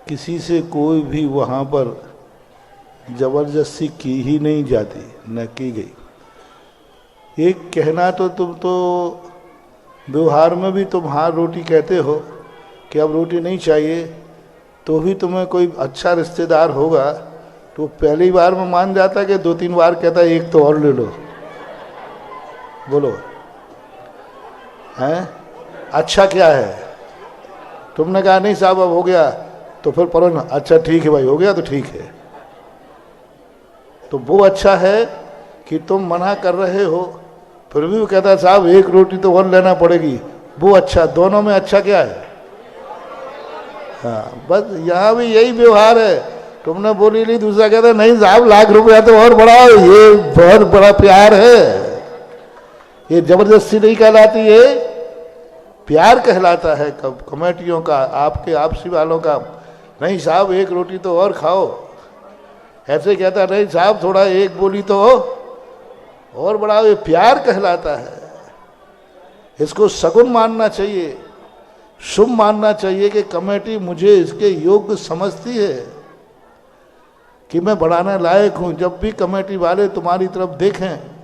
किसी से कोई भी वहाँ पर जबरदस्ती की ही नहीं जाती, न की गई। एक कहना तो तुम तो व्यवहार में भी तुम हाँ रोटी कहते हो कि अब रोटी नहीं चाहिए, तो भी तुम्हें कोई अच्छा रिश्तेदार होगा तो पहली बार में मान जाता है कि 2-3 बार कहता है एक तो और ले लो। बोलो, हैं? अच्छा क्या है? तुमने कहा नहीं साहब अब हो गया, तो फिर पढ़ो ना, अच्छा ठीक है भाई, हो गया तो ठीक है। तो वो अच्छा है कि तुम मना कर रहे हो, फिर भी वो कहता है साहब एक रोटी तो और लेना पड़ेगी, वो अच्छा। दोनों में अच्छा क्या है? हाँ, बस यहाँ भी यही व्यवहार है। तुमने बोली ली, दूसरा कहता है नहीं साहब लाख रुपया तो और बढ़ाओ, ये बहुत बड़ा प्यार है। ये जबरदस्ती नहीं कहलाती, ये प्यार कहलाता है कमेटियों का, आपके आपसी वालों का। नहीं साहब एक रोटी तो और खाओ, ऐसे कहता नहीं साहब थोड़ा एक बोली तो और बढ़ाओ, ये प्यार कहलाता है। इसको सगुन मानना चाहिए, शुभ मानना चाहिए कि कमेटी मुझे इसके योग्य समझती है कि मैं बढ़ाने लायक हूं। जब भी कमेटी वाले तुम्हारी तरफ देखें,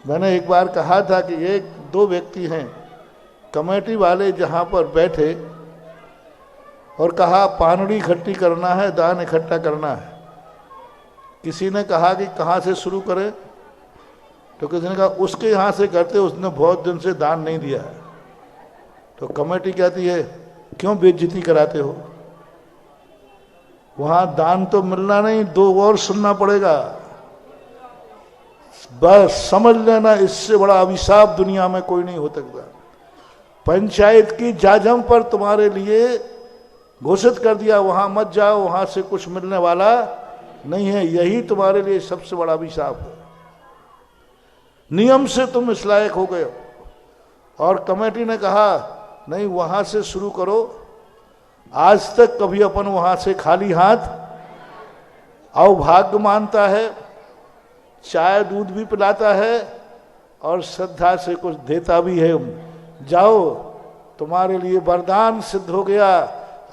मैंने एक बार कहा था कि 1-2 व्यक्ति हैं कमेटी वाले जहां पर बैठे और कहा पानड़ी इकट्ठी करना है, दान इकट्ठा करना है। किसी ने कहा कि कहाँ से शुरू करें, तो किसी ने कहा उसके यहाँ से करते, उसने बहुत दिन से दान नहीं दिया है। तो कमेटी कहती है क्यों बेइज्जती कराते हो, वहाँ दान तो मिलना नहीं, 2 और सुनना पड़ेगा। बस समझ लेना, इससे बड़ा अभिशाप दुनिया में कोई नहीं हो सकता। पंचायत की जाजम पर तुम्हारे लिए घोषित कर दिया वहां मत जाओ, वहां से कुछ मिलने वाला नहीं है। यही तुम्हारे लिए सबसे बड़ा अभिशाप है। नियम से तुम इस लायक हो गए और कमेटी ने कहा नहीं वहां से शुरू करो। आज तक कभी अपन वहां से खाली हाथ अवभाग्य मानता है, चाय दूध भी पिलाता है और श्रद्धा से कुछ देता भी है। जाओ, तुम्हारे लिए वरदान सिद्ध हो गया।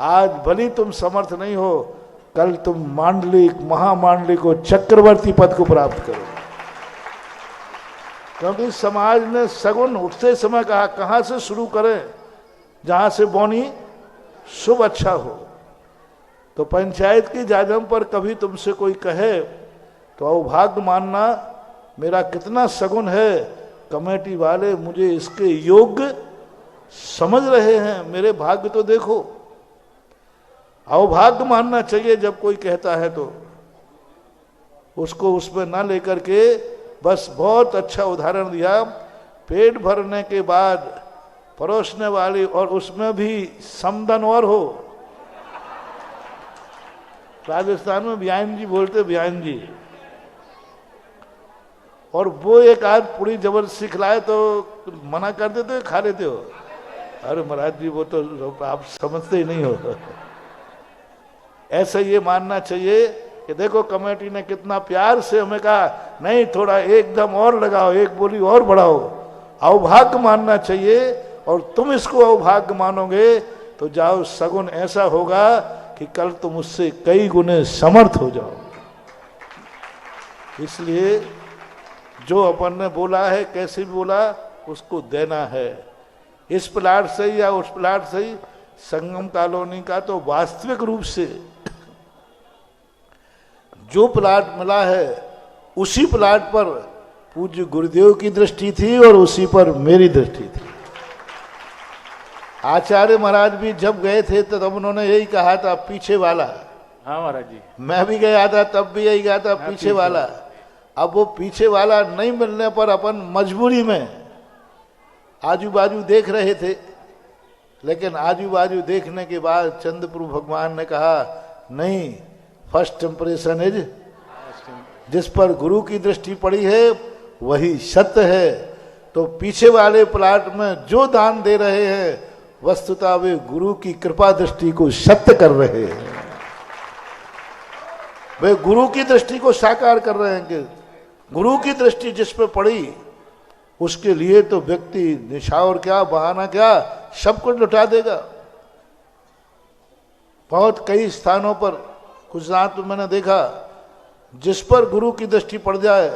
आज भली तुम समर्थ नहीं हो, कल तुम मांडलिक महामांडलिक को चक्रवर्ती पद को प्राप्त करो। क्योंकि समाज ने सगुन उठते समय कहा कहाँ से शुरू करें, जहां से बोनी शुभ अच्छा हो। तो पंचायत की जाजम पर कभी तुमसे कोई कहे तो अवभाग्य मानना, मेरा कितना सगुन है, कमेटी वाले मुझे इसके योग्य समझ रहे हैं, मेरे भाग्य तो देखो। अवभाग्य मानना चाहिए जब कोई कहता है तो उसको उसमें ना लेकर के, बस बहुत अच्छा उदाहरण दिया। पेट भरने के बाद परोसने वाली, और उसमें भी समदन और हो। राजस्थान में बयान जी बोलते, बयान जी, और वो एक आध पूरी जबरदस्ती खिलाए तो मना कर देते हो, खा लेते हो। अरे महाराज जी वो तो आप समझते ही नहीं हो। ऐसा ये मानना चाहिए कि देखो कमेटी ने कितना प्यार से हमें कहा, नहीं थोड़ा एकदम और लगाओ, एक बोली और बढ़ाओ। अवभाग्य मानना चाहिए, और तुम इसको अवभाग्य मानोगे तो जाओ, सगुन ऐसा होगा कि कल तुम उससे कई गुने समर्थ हो जाओ। इसलिए जो अपन ने बोला है, कैसे भी बोला, उसको देना है। इस प्लाट से या उस प्लाट से ही, संगम कॉलोनी का तो वास्तविक रूप से जो प्लाट मिला है उसी प्लाट पर पूज्य गुरुदेव की दृष्टि थी और उसी पर मेरी दृष्टि थी। आचार्य महाराज भी जब गए थे तो तब उन्होंने यही कहा था, पीछे वाला। हाँ महाराज जी, मैं भी गया था तब भी यही कहा था, पीछे वाला। अब वो पीछे वाला नहीं मिलने पर अपन मजबूरी में आजू बाजू देख रहे थे, लेकिन आजू बाजू देखने के बाद चंद्रप्रभु भगवान ने कहा नहीं, फर्स्ट इंप्रेशन इज, जिस पर गुरु की दृष्टि पड़ी है वही सत्य है। तो पीछे वाले प्लाट में जो दान दे रहे हैं वस्तुतः वे गुरु की कृपा दृष्टि को सत्य कर रहे हैं, वे गुरु की दृष्टि को साकार कर रहे हैं। कि गुरु की दृष्टि जिस पे पड़ी उसके लिए तो व्यक्ति निछावर क्या, बहाना क्या, सब कुछ लुटा देगा। बहुत कई स्थानों पर गुजरात में मैंने देखा, जिस पर गुरु की दृष्टि पड़ जाए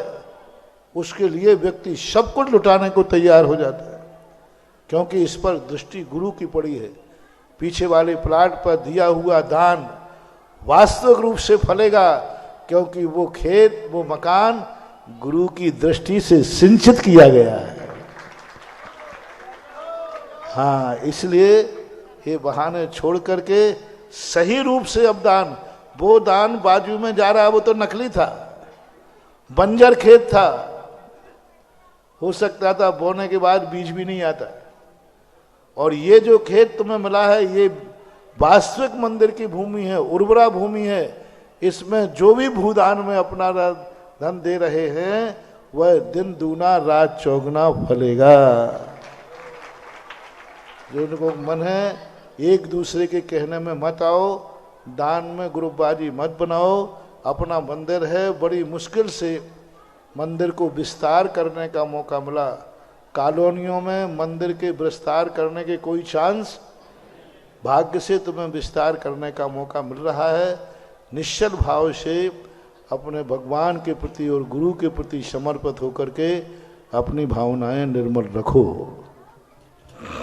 उसके लिए व्यक्ति सब कुछ लुटाने को तैयार हो जाता है, क्योंकि इस पर दृष्टि गुरु की पड़ी है। पीछे वाले प्लाट पर दिया हुआ दान वास्तविक रूप से फलेगा, क्योंकि वो खेत, वो मकान गुरु की दृष्टि से सिंचित किया गया है। हाँ, इसलिए ये बहाने छोड़ करके सही रूप से अब दान, वो दान बाजू में जा रहा, वो तो नकली था, बंजर खेत था, हो सकता था बोने के बाद बीज भी नहीं आता। और ये जो खेत तुम्हें मिला है ये वास्तविक मंदिर की भूमि है, उर्वरा भूमि है। इसमें जो भी भूदान में अपना धन दे रहे हैं वह दिन दूना रात चौगुना फलेगा। जिनको मन है एक दूसरे के कहने में मत आओ, दान में ग्रुपबाजी मत बनाओ। अपना मंदिर है, बड़ी मुश्किल से मंदिर को विस्तार करने का मौका मिला। कॉलोनियों में मंदिर के विस्तार करने के कोई चांस, भाग्य से तुम्हें विस्तार करने का मौका मिल रहा है। निश्चल भाव से अपने भगवान के प्रति और गुरु के प्रति समर्पित होकर के अपनी भावनाएं निर्मल रखो।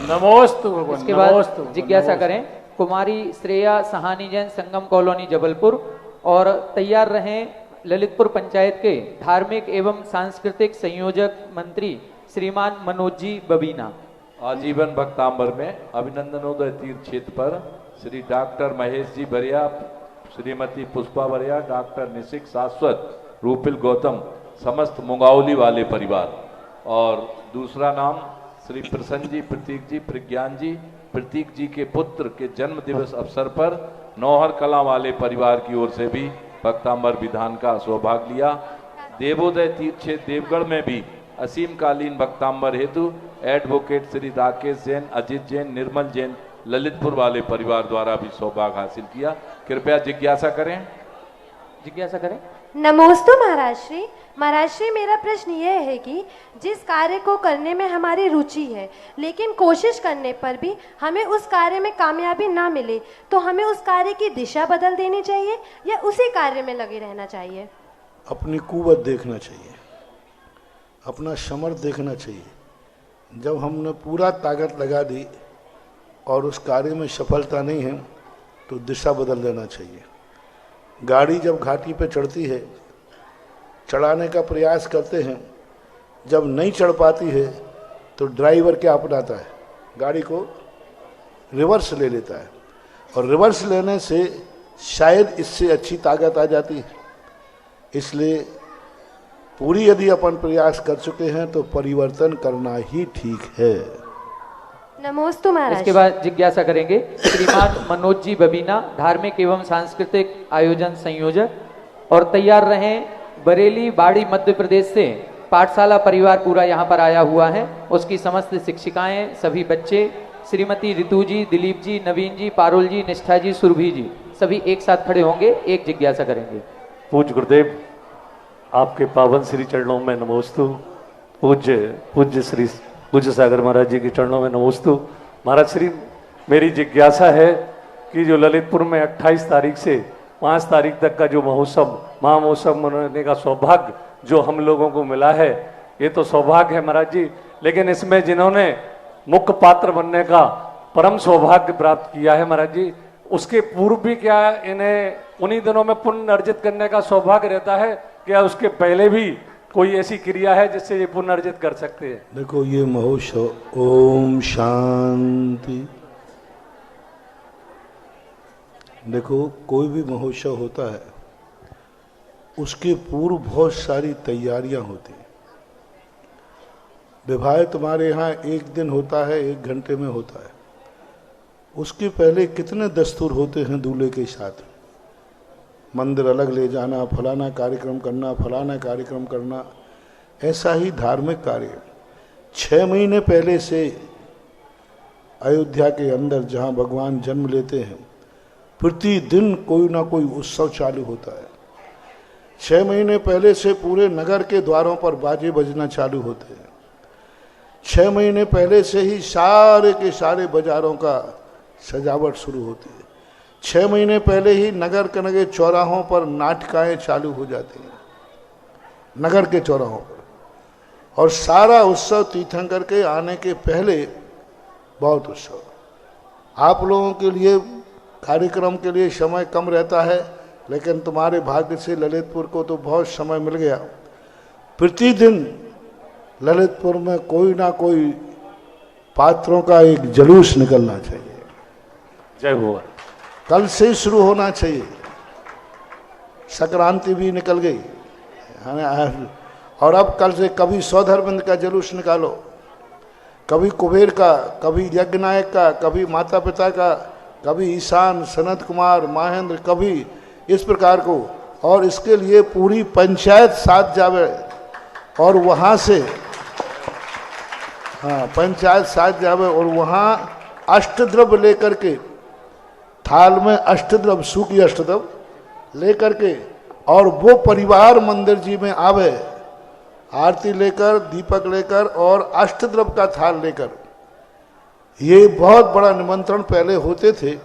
नमोस्तु भगवान। इसके बाद जिज्ञासा करें कुमारी श्रेया सहानी जैन, संगम कॉलोनी जबलपुर, और तैयार रहें ललितपुर पंचायत के धार्मिक एवं सांस्कृतिक संयोजक मंत्री श्रीमान मनोज जी बबीना। आजीवन भक्तांबर में अभिनंदनोदय तीर्थ क्षेत्र पर श्री डॉक्टर महेश जी बरिया, श्रीमती पुष्पा बरिया, डॉक्टर निशिक शाश्वत, रूपिल गौतम, समस्त मुंगावली वाले परिवार। और दूसरा नाम श्री प्रसन्न जी, प्रतीक जी, प्रज्ञान जी, प्रतीक जी के पुत्र के जन्म दिवस अवसर पर नौहर कला वाले परिवार की ओर से भी भक्तांबर विधान का सौभाग्य लिया। देवोदय तीर्थ क्षेत्र देवगढ़ में भी असीमकालीन भक्तांबर हेतु एडवोकेट श्री राकेश जैन, अजित जैन, निर्मल जैन, ललितपुर वाले परिवार द्वारा भी सौभाग्य हासिल किया। कृपया जिज्ञासा करें। जिज्ञासा करें। नमोस्तु महाराज श्री। महाराज श्री, मेरा प्रश्न यह है कि जिस कार्य को करने में हमारी रुचि है लेकिन कोशिश करने पर भी हमें उस कार्य में कामयाबी ना मिले तो हमें उस कार्य की दिशा बदल देनी चाहिए या उसी कार्य में लगे रहना चाहिए? अपनी कुवत देखना चाहिए, अपना समर्थ देखना चाहिए। जब हमने पूरा ताकत लगा दी और उस कार्य में सफलता नहीं है तो दिशा बदल देना चाहिए। गाड़ी जब घाटी पे चढ़ती है, चढ़ाने का प्रयास करते हैं, जब नहीं चढ़ पाती है तो ड्राइवर क्या अपनाता है, गाड़ी को रिवर्स ले लेता है और रिवर्स लेने से शायद इससे अच्छी ताकत आ जाती है। इसलिए पूरी यदि अपन प्रयास कर चुके हैं तो परिवर्तन करना ही ठीक है। नमोस्तु महाराज। इसके बाद जिज्ञासा करेंगे श्रीमान मनोज जी बबीना, धार्मिक एवं सांस्कृतिक आयोजन संयोजक। और तैयार रहें, बरेली बाड़ी मध्य प्रदेश से पाठशाला परिवार पूरा यहाँ पर आया हुआ है, उसकी समस्त शिक्षिकाएं, सभी बच्चे, श्रीमती ऋतु जी, दिलीप जी, नवीन जी, पारुल जी, निष्ठा जी, सुरभि जी, सभी एक साथ खड़े होंगे, एक जिज्ञासा करेंगे। पूज्य गुरुदेव, आपके पावन श्री चरणों में नमोस्तु। पूज्य श्री पूज्य सागर महाराज जी के चरणों में नमोस्तु। महाराज श्री, मेरी जिज्ञासा है कि जो ललितपुर में 28 तारीख से 5 तारीख तक का जो महामहोत्सव मनाने का सौभाग्य जो हम लोगों को मिला है, ये तो सौभाग्य है महाराज जी, लेकिन इसमें जिन्होंने मुख्य पात्र बनने का परम सौभाग्य प्राप्त किया है महाराज जी, उसके पूर्व भी क्या इन्हें उन्हीं दिनों में पुण्य अर्जित करने का सौभाग्य रहता है? क्या उसके पहले भी कोई ऐसी क्रिया है जिससे ये पुण्य अर्जित कर सकते हैं? देखो, ये महोत्सव, ओम शांति। देखो, कोई भी महोत्सव होता है उसके पूर्व बहुत सारी तैयारियां होती हैं। विवाह तुम्हारे यहाँ एक दिन होता है, 1 घंटे में होता है, उसके पहले कितने दस्तूर होते हैं दूल्हे के साथ। मंदिर अलग ले जाना, फलाना कार्यक्रम करना, फलाना कार्यक्रम करना, ऐसा ही धार्मिक कार्य 6 महीने पहले से अयोध्या के अंदर जहाँ भगवान जन्म लेते हैं, प्रतिदिन कोई ना कोई उत्सव चालू होता है। 6 महीने पहले से पूरे नगर के द्वारों पर बाजे बजना चालू होते हैं। 6 महीने पहले से ही सारे के सारे बाजारों का सजावट शुरू होती है। 6 महीने पहले ही नगर के नगर चौराहों पर नाटकाएं चालू हो जाती हैं, नगर के चौराहों पर। और सारा उत्सव तीर्थंकर के आने के पहले बहुत उत्सव। आप लोगों के लिए कार्यक्रम के लिए समय कम रहता है, लेकिन तुम्हारे भाग्य से ललितपुर को तो बहुत समय मिल गया। प्रतिदिन ललितपुर में कोई ना कोई पात्रों का एक जुलूस निकलना चाहिए। जय हो। कल से शुरू होना चाहिए। संक्रांति भी निकल गई, और अब कल से कभी सौधर्मंद का जुलूस निकालो, कभी कुबेर का, कभी यज्ञनायक का, कभी माता पिता का, कभी ईशान, सनत कुमार, महेंद्र, कभी इस प्रकार को। और इसके लिए पूरी पंचायत साथ जावे और वहाँ से, हाँ, पंचायत साथ जावे और वहाँ अष्टद्रव्य लेकर के, थाल में अष्टद्रव्य, सूखी अष्टद्रव्य लेकर के, और वो परिवार मंदिर जी में आवे, आरती लेकर, दीपक लेकर और अष्टद्रव्य का थाल लेकर। ये बहुत बड़ा निमंत्रण पहले होते थे,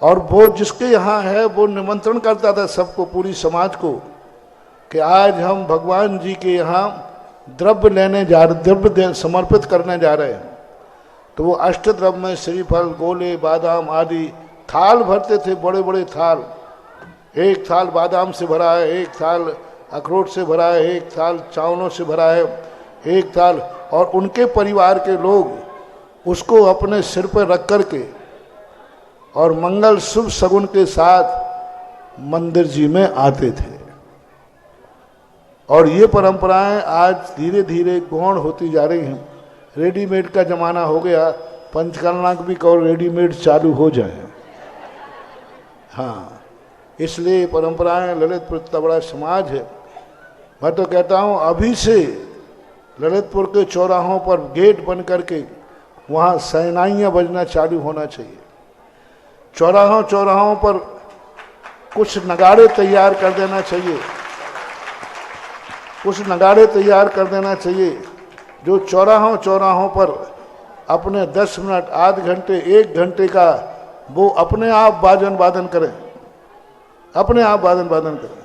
और वो जिसके यहाँ है वो निमंत्रण करता था सबको, पूरी समाज को, कि आज हम भगवान जी के यहाँ द्रव्य लेने जा रहे, द्रव्य समर्पित करने जा रहे हैं। तो वो अष्टद्रव्य में श्रीफल, गोले, बादाम आदि थाल भरते थे, बड़े बड़े थाल। एक थाल बादाम से भरा है, एक थाल अखरोट से भरा है, एक थाल चावलों से भरा है, एक थाल, और उनके परिवार के लोग उसको अपने सिर पर रख कर के और मंगल शुभ शगुन के साथ मंदिर जी में आते थे। और ये परंपराएं आज धीरे धीरे गौण होती जा रही हैं। रेडीमेड का जमाना हो गया, पंचकर्मा भी कहो रेडीमेड चालू हो जाए। हाँ, इसलिए परंपराएं, ललितपुर इतना बड़ा समाज है। मैं तो कहता हूँ अभी से ललितपुर के चौराहों पर गेट बन करके वहाँ शहनाइयाँ बजना चालू होना चाहिए। चौराहों चौराहों पर कुछ नगाड़े तैयार कर देना चाहिए। कुछ नगाड़े तैयार कर देना चाहिए, जो चौराहों पर अपने 10 मिनट, आध घंटे, 1 घंटे का वो अपने आप वादन करें, अपने आप वादन करें।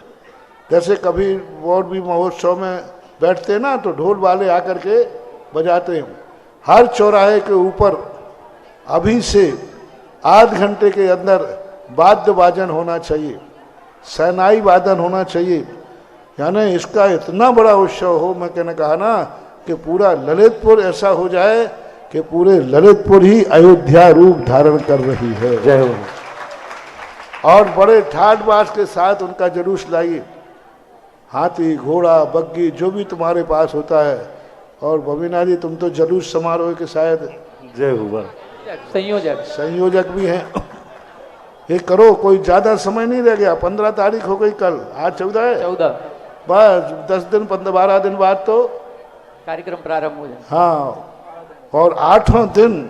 जैसे कभी और भी महोत्सव में बैठते हैं ना, तो ढोल वाले आकर के बजाते हैं। हर चौराहे के ऊपर अभी से आध घंटे के अंदर वाद्य वादन होना चाहिए, शहनाई वादन होना चाहिए। यानी इसका इतना बड़ा उत्सव हो, मैं कहने कहा ना कि पूरा ललितपुर ऐसा हो जाए कि पूरे ललितपुर ही अयोध्या रूप धारण कर रही है। जय हो। और बड़े ठाट बाट के साथ उनका जुलूस लाइए, हाथी, घोड़ा, बग्गी, जो भी तुम्हारे पास होता है। और बबीना जी, तुम तो जुलूस समारोह के शायद जय हो संयोजक भी हैं। ये करो, कोई ज्यादा समय नहीं रह गया। 15 तारीख हो गई कल, आज 14 है। 14 बस 10 दिन 12 दिन बाद तो कार्यक्रम प्रारंभ हो जाए। हाँ, और 8वां दिन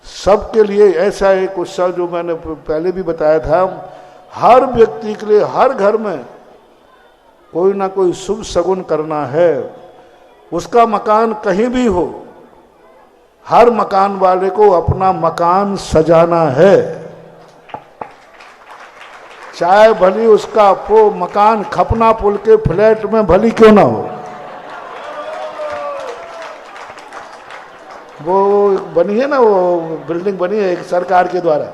सबके लिए ऐसा एक उत्सव जो मैंने पहले भी बताया था, हर व्यक्ति के लिए हर घर में कोई ना कोई शुभ शगुन करना है। उसका मकान कहीं भी हो, हर मकान वाले को अपना मकान सजाना है, चाहे भली उसका वो मकान खपना पुल के फ्लैट में भली क्यों ना हो। वो बनी है ना, वो बिल्डिंग बनी है एक सरकार के द्वारा,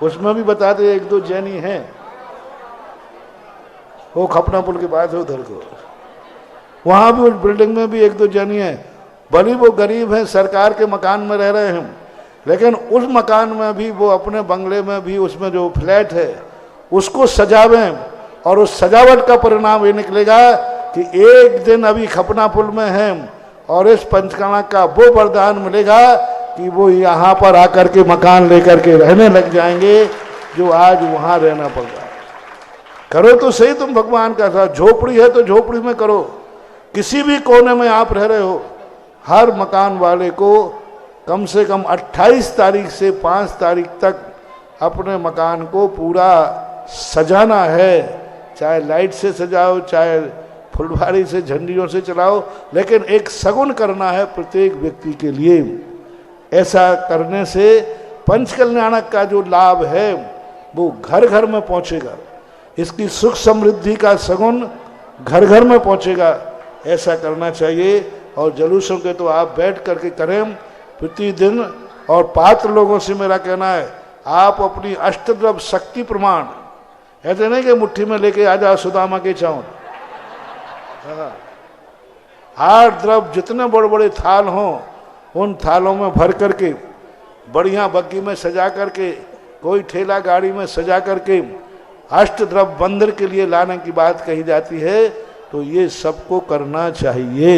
उसमें भी बताते 1-2 जैनी हैं, वो खपना पुल के पास है उधर को, वहां भी उस बिल्डिंग में भी 1-2 जैनी हैं। भली वो गरीब हैं, सरकार के मकान में रह रहे हैं, लेकिन उस मकान में भी वो अपने बंगले में भी उसमें जो फ्लैट है उसको सजावें, और उस सजावट का परिणाम ये निकलेगा कि एक दिन अभी खपना पुल में है और इस पंचकर्मा का वो वरदान मिलेगा कि वो यहाँ पर आकर के मकान लेकर के रहने लग जाएंगे, जो आज वहाँ रहना पड़ रहा है। करो तो सही तुम भगवान का साथ, झोपड़ी है तो झोपड़ी में करो, किसी भी कोने में आप रह रहे हो, हर मकान वाले को कम से कम 28 तारीख से 5 तारीख तक अपने मकान को पूरा सजाना है। चाहे लाइट से सजाओ, चाहे फुलवारी से, झंडियों से चलाओ, लेकिन एक सगुन करना है प्रत्येक व्यक्ति के लिए। ऐसा करने से पंचकल्याणक का जो लाभ है वो घर घर में पहुंचेगा, इसकी सुख समृद्धि का सगुन घर घर में पहुंचेगा। ऐसा करना चाहिए। और जुलूसों के तो आप बैठ करके करें प्रतिदिन। और पात्र लोगों से मेरा कहना है, आप अपनी अष्टद्रव्य शक्ति प्रमाण, ऐसे नहीं कि मुट्ठी में लेके आ जाओ सुदामा के चाउन, 8 द्रव्य जितने बड़े बड़े थाल हों, उन थालों में भर करके बढ़िया बग्गी में सजा करके, कोई ठेला गाड़ी में सजा करके अष्टद्रव्य मंदिर के लिए लाने की बात कही जाती है। तो ये सबको करना चाहिए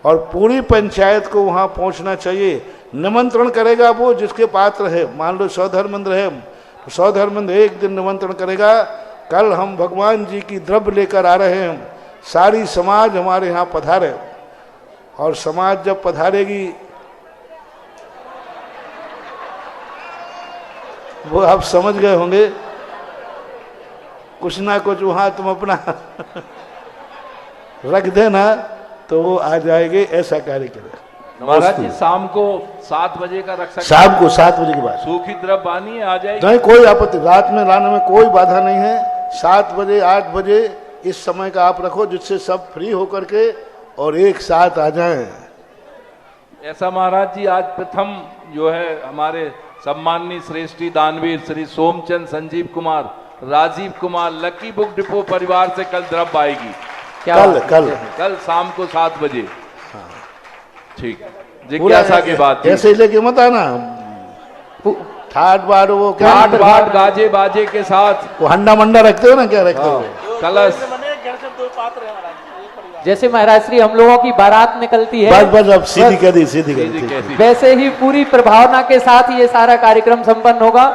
और पूरी पंचायत को वहाँ पहुँचना चाहिए। निमंत्रण करेगा वो जिसके पात्र है। मान लो 100 धर्मेंद्र है तो 100 धर्मेंद्र एक दिन निमंत्रण करेगा, कल हम भगवान जी की द्रव्य लेकर आ रहे हैं, सारी समाज हमारे यहाँ पधारे। और समाज जब पधारेगी, वो आप समझ गए होंगे, कुछ ना कुछ वहाँ तुम अपना रख देना तो वो आ जाएंगे। ऐसा कार्य करें। महाराज जी शाम को 7 बजे का रख सकते, शाम को 7 बजे के बाद सूखी द्रव्य पानी आ जाएगी, नहीं कोई आपत्ति, रात में लाने में कोई बाधा नहीं है। 7 बजे 8 बजे इस समय का आप रखो जिससे सब फ्री होकर के और एक साथ आ जाएं। ऐसा महाराज जी आज प्रथम जो है हमारे सम्माननीय श्रेष्ठी दानवीर Shri Somchand Sanjeev Kumar, Rajeev Kumar, lucky book depot परिवार से कल द्रव्य आएगी। कल शाम को 7 बजे। ठीक, जिज्ञासा की बात ऐसे लेके मत आना, ठाट बाट वो ठाट बाट गाजे बाजे के साथ, वो हंडा मंडा रखते हो ना, क्या रखते हो, कलश, जैसे महाराज श्री हम लोगों की बारात निकलती है, बस अब सीधी कर दी, सीधी कर दी, वैसे ही पूरी प्रभावना के साथ ये सारा कार्यक्रम संपन्न होगा।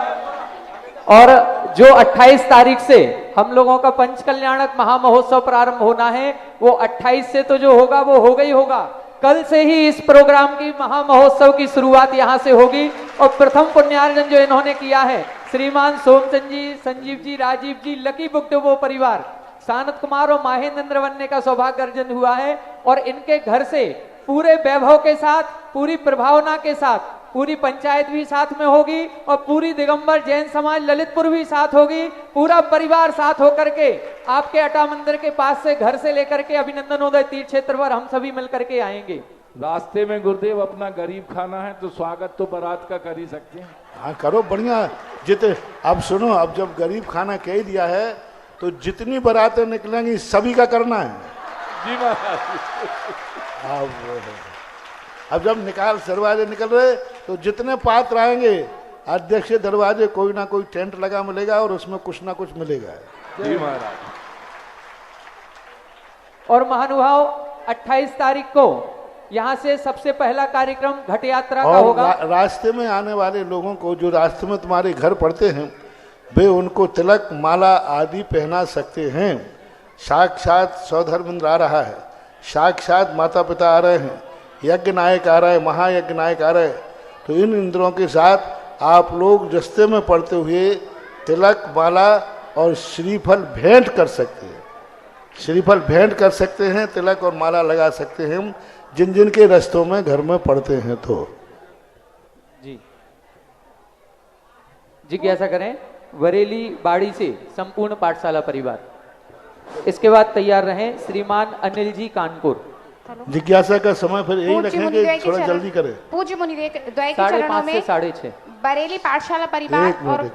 और जो 28 तारीख से हम लोगों का पंचकल्याणक महामहोत्सव प्रारंभ होना है, वो 28 से तो जो होगा वो होगा ही होगा। कल से ही इस प्रोग्राम की महामहोत्सव की शुरुआत यहाँ से होगी। और प्रथम पुण्यार्जन जो इन्होंने किया है, श्रीमान सोमचंद जी, संजीव जी, राजीव जी, लकी बुक डिपो परिवार, सानत कुमार और महेंद्र बनने का सौभाग्य अर्जन हुआ है और इनके घर से पूरे वैभव के साथ, पूरी प्रभावना के साथ, पूरी पंचायत भी साथ में होगी और पूरी दिगंबर जैन समाज ललितपुर भी साथ होगी, पूरा परिवार साथ होकर के आपके अटा मंदिर के पास से, घर से लेकर के अभिनंदनोदय तीर्थ क्षेत्र पर हम सभी मिलकर के आएंगे। रास्ते में गुरुदेव अपना गरीब खाना है तो स्वागत तो बारात का कर ही सकते हैं। हाँ करो, बढ़िया। जितने अब सुनो, अब जब गरीब खाना कह दिया है तो जितनी बारातें निकलेंगी सभी का करना है जी महाराज। अब जब निकाल दरवाजे निकल रहे तो जितने पात्र आएंगे अध्यक्ष दरवाजे कोई ना कोई टेंट लगा मिलेगा और उसमें कुछ ना कुछ मिलेगा। जी महाराज। और महानुभाव 28 तारीख को यहाँ से सबसे पहला कार्यक्रम घट यात्रा का होगा। रास्ते में आने वाले लोगों को, जो रास्ते में तुम्हारे घर पड़ते हैं, वे उनको तिलक माला आदि पहना सकते हैं। साक्षात सौधर्म इंद्र आ रहा है, साक्षात माता पिता आ रहे हैं, यज्ञ नायक आ रहा है, महायज्ञ नायक आ रहा है। तो इन इंद्रों के साथ आप लोग रास्ते में पड़ते हुए तिलक माला और श्रीफल भेंट कर सकते हैं। श्रीफल भेंट कर सकते हैं, तिलक और माला लगा सकते हैं जिन जिन के रास्तों में घर में पड़ते हैं। तो जी जिज्ञासा करें बरेली बाड़ी से संपूर्ण पाठशाला परिवार। इसके बाद तैयार रहें श्रीमान अनिल जी कानपुर। जिज्ञासा का समय फिर यही रखेंगे, थोड़ा जल्दी करें। पूज्य मुनिदेव के 5:30 से 6:30 बरेली पाठशाला परिवार और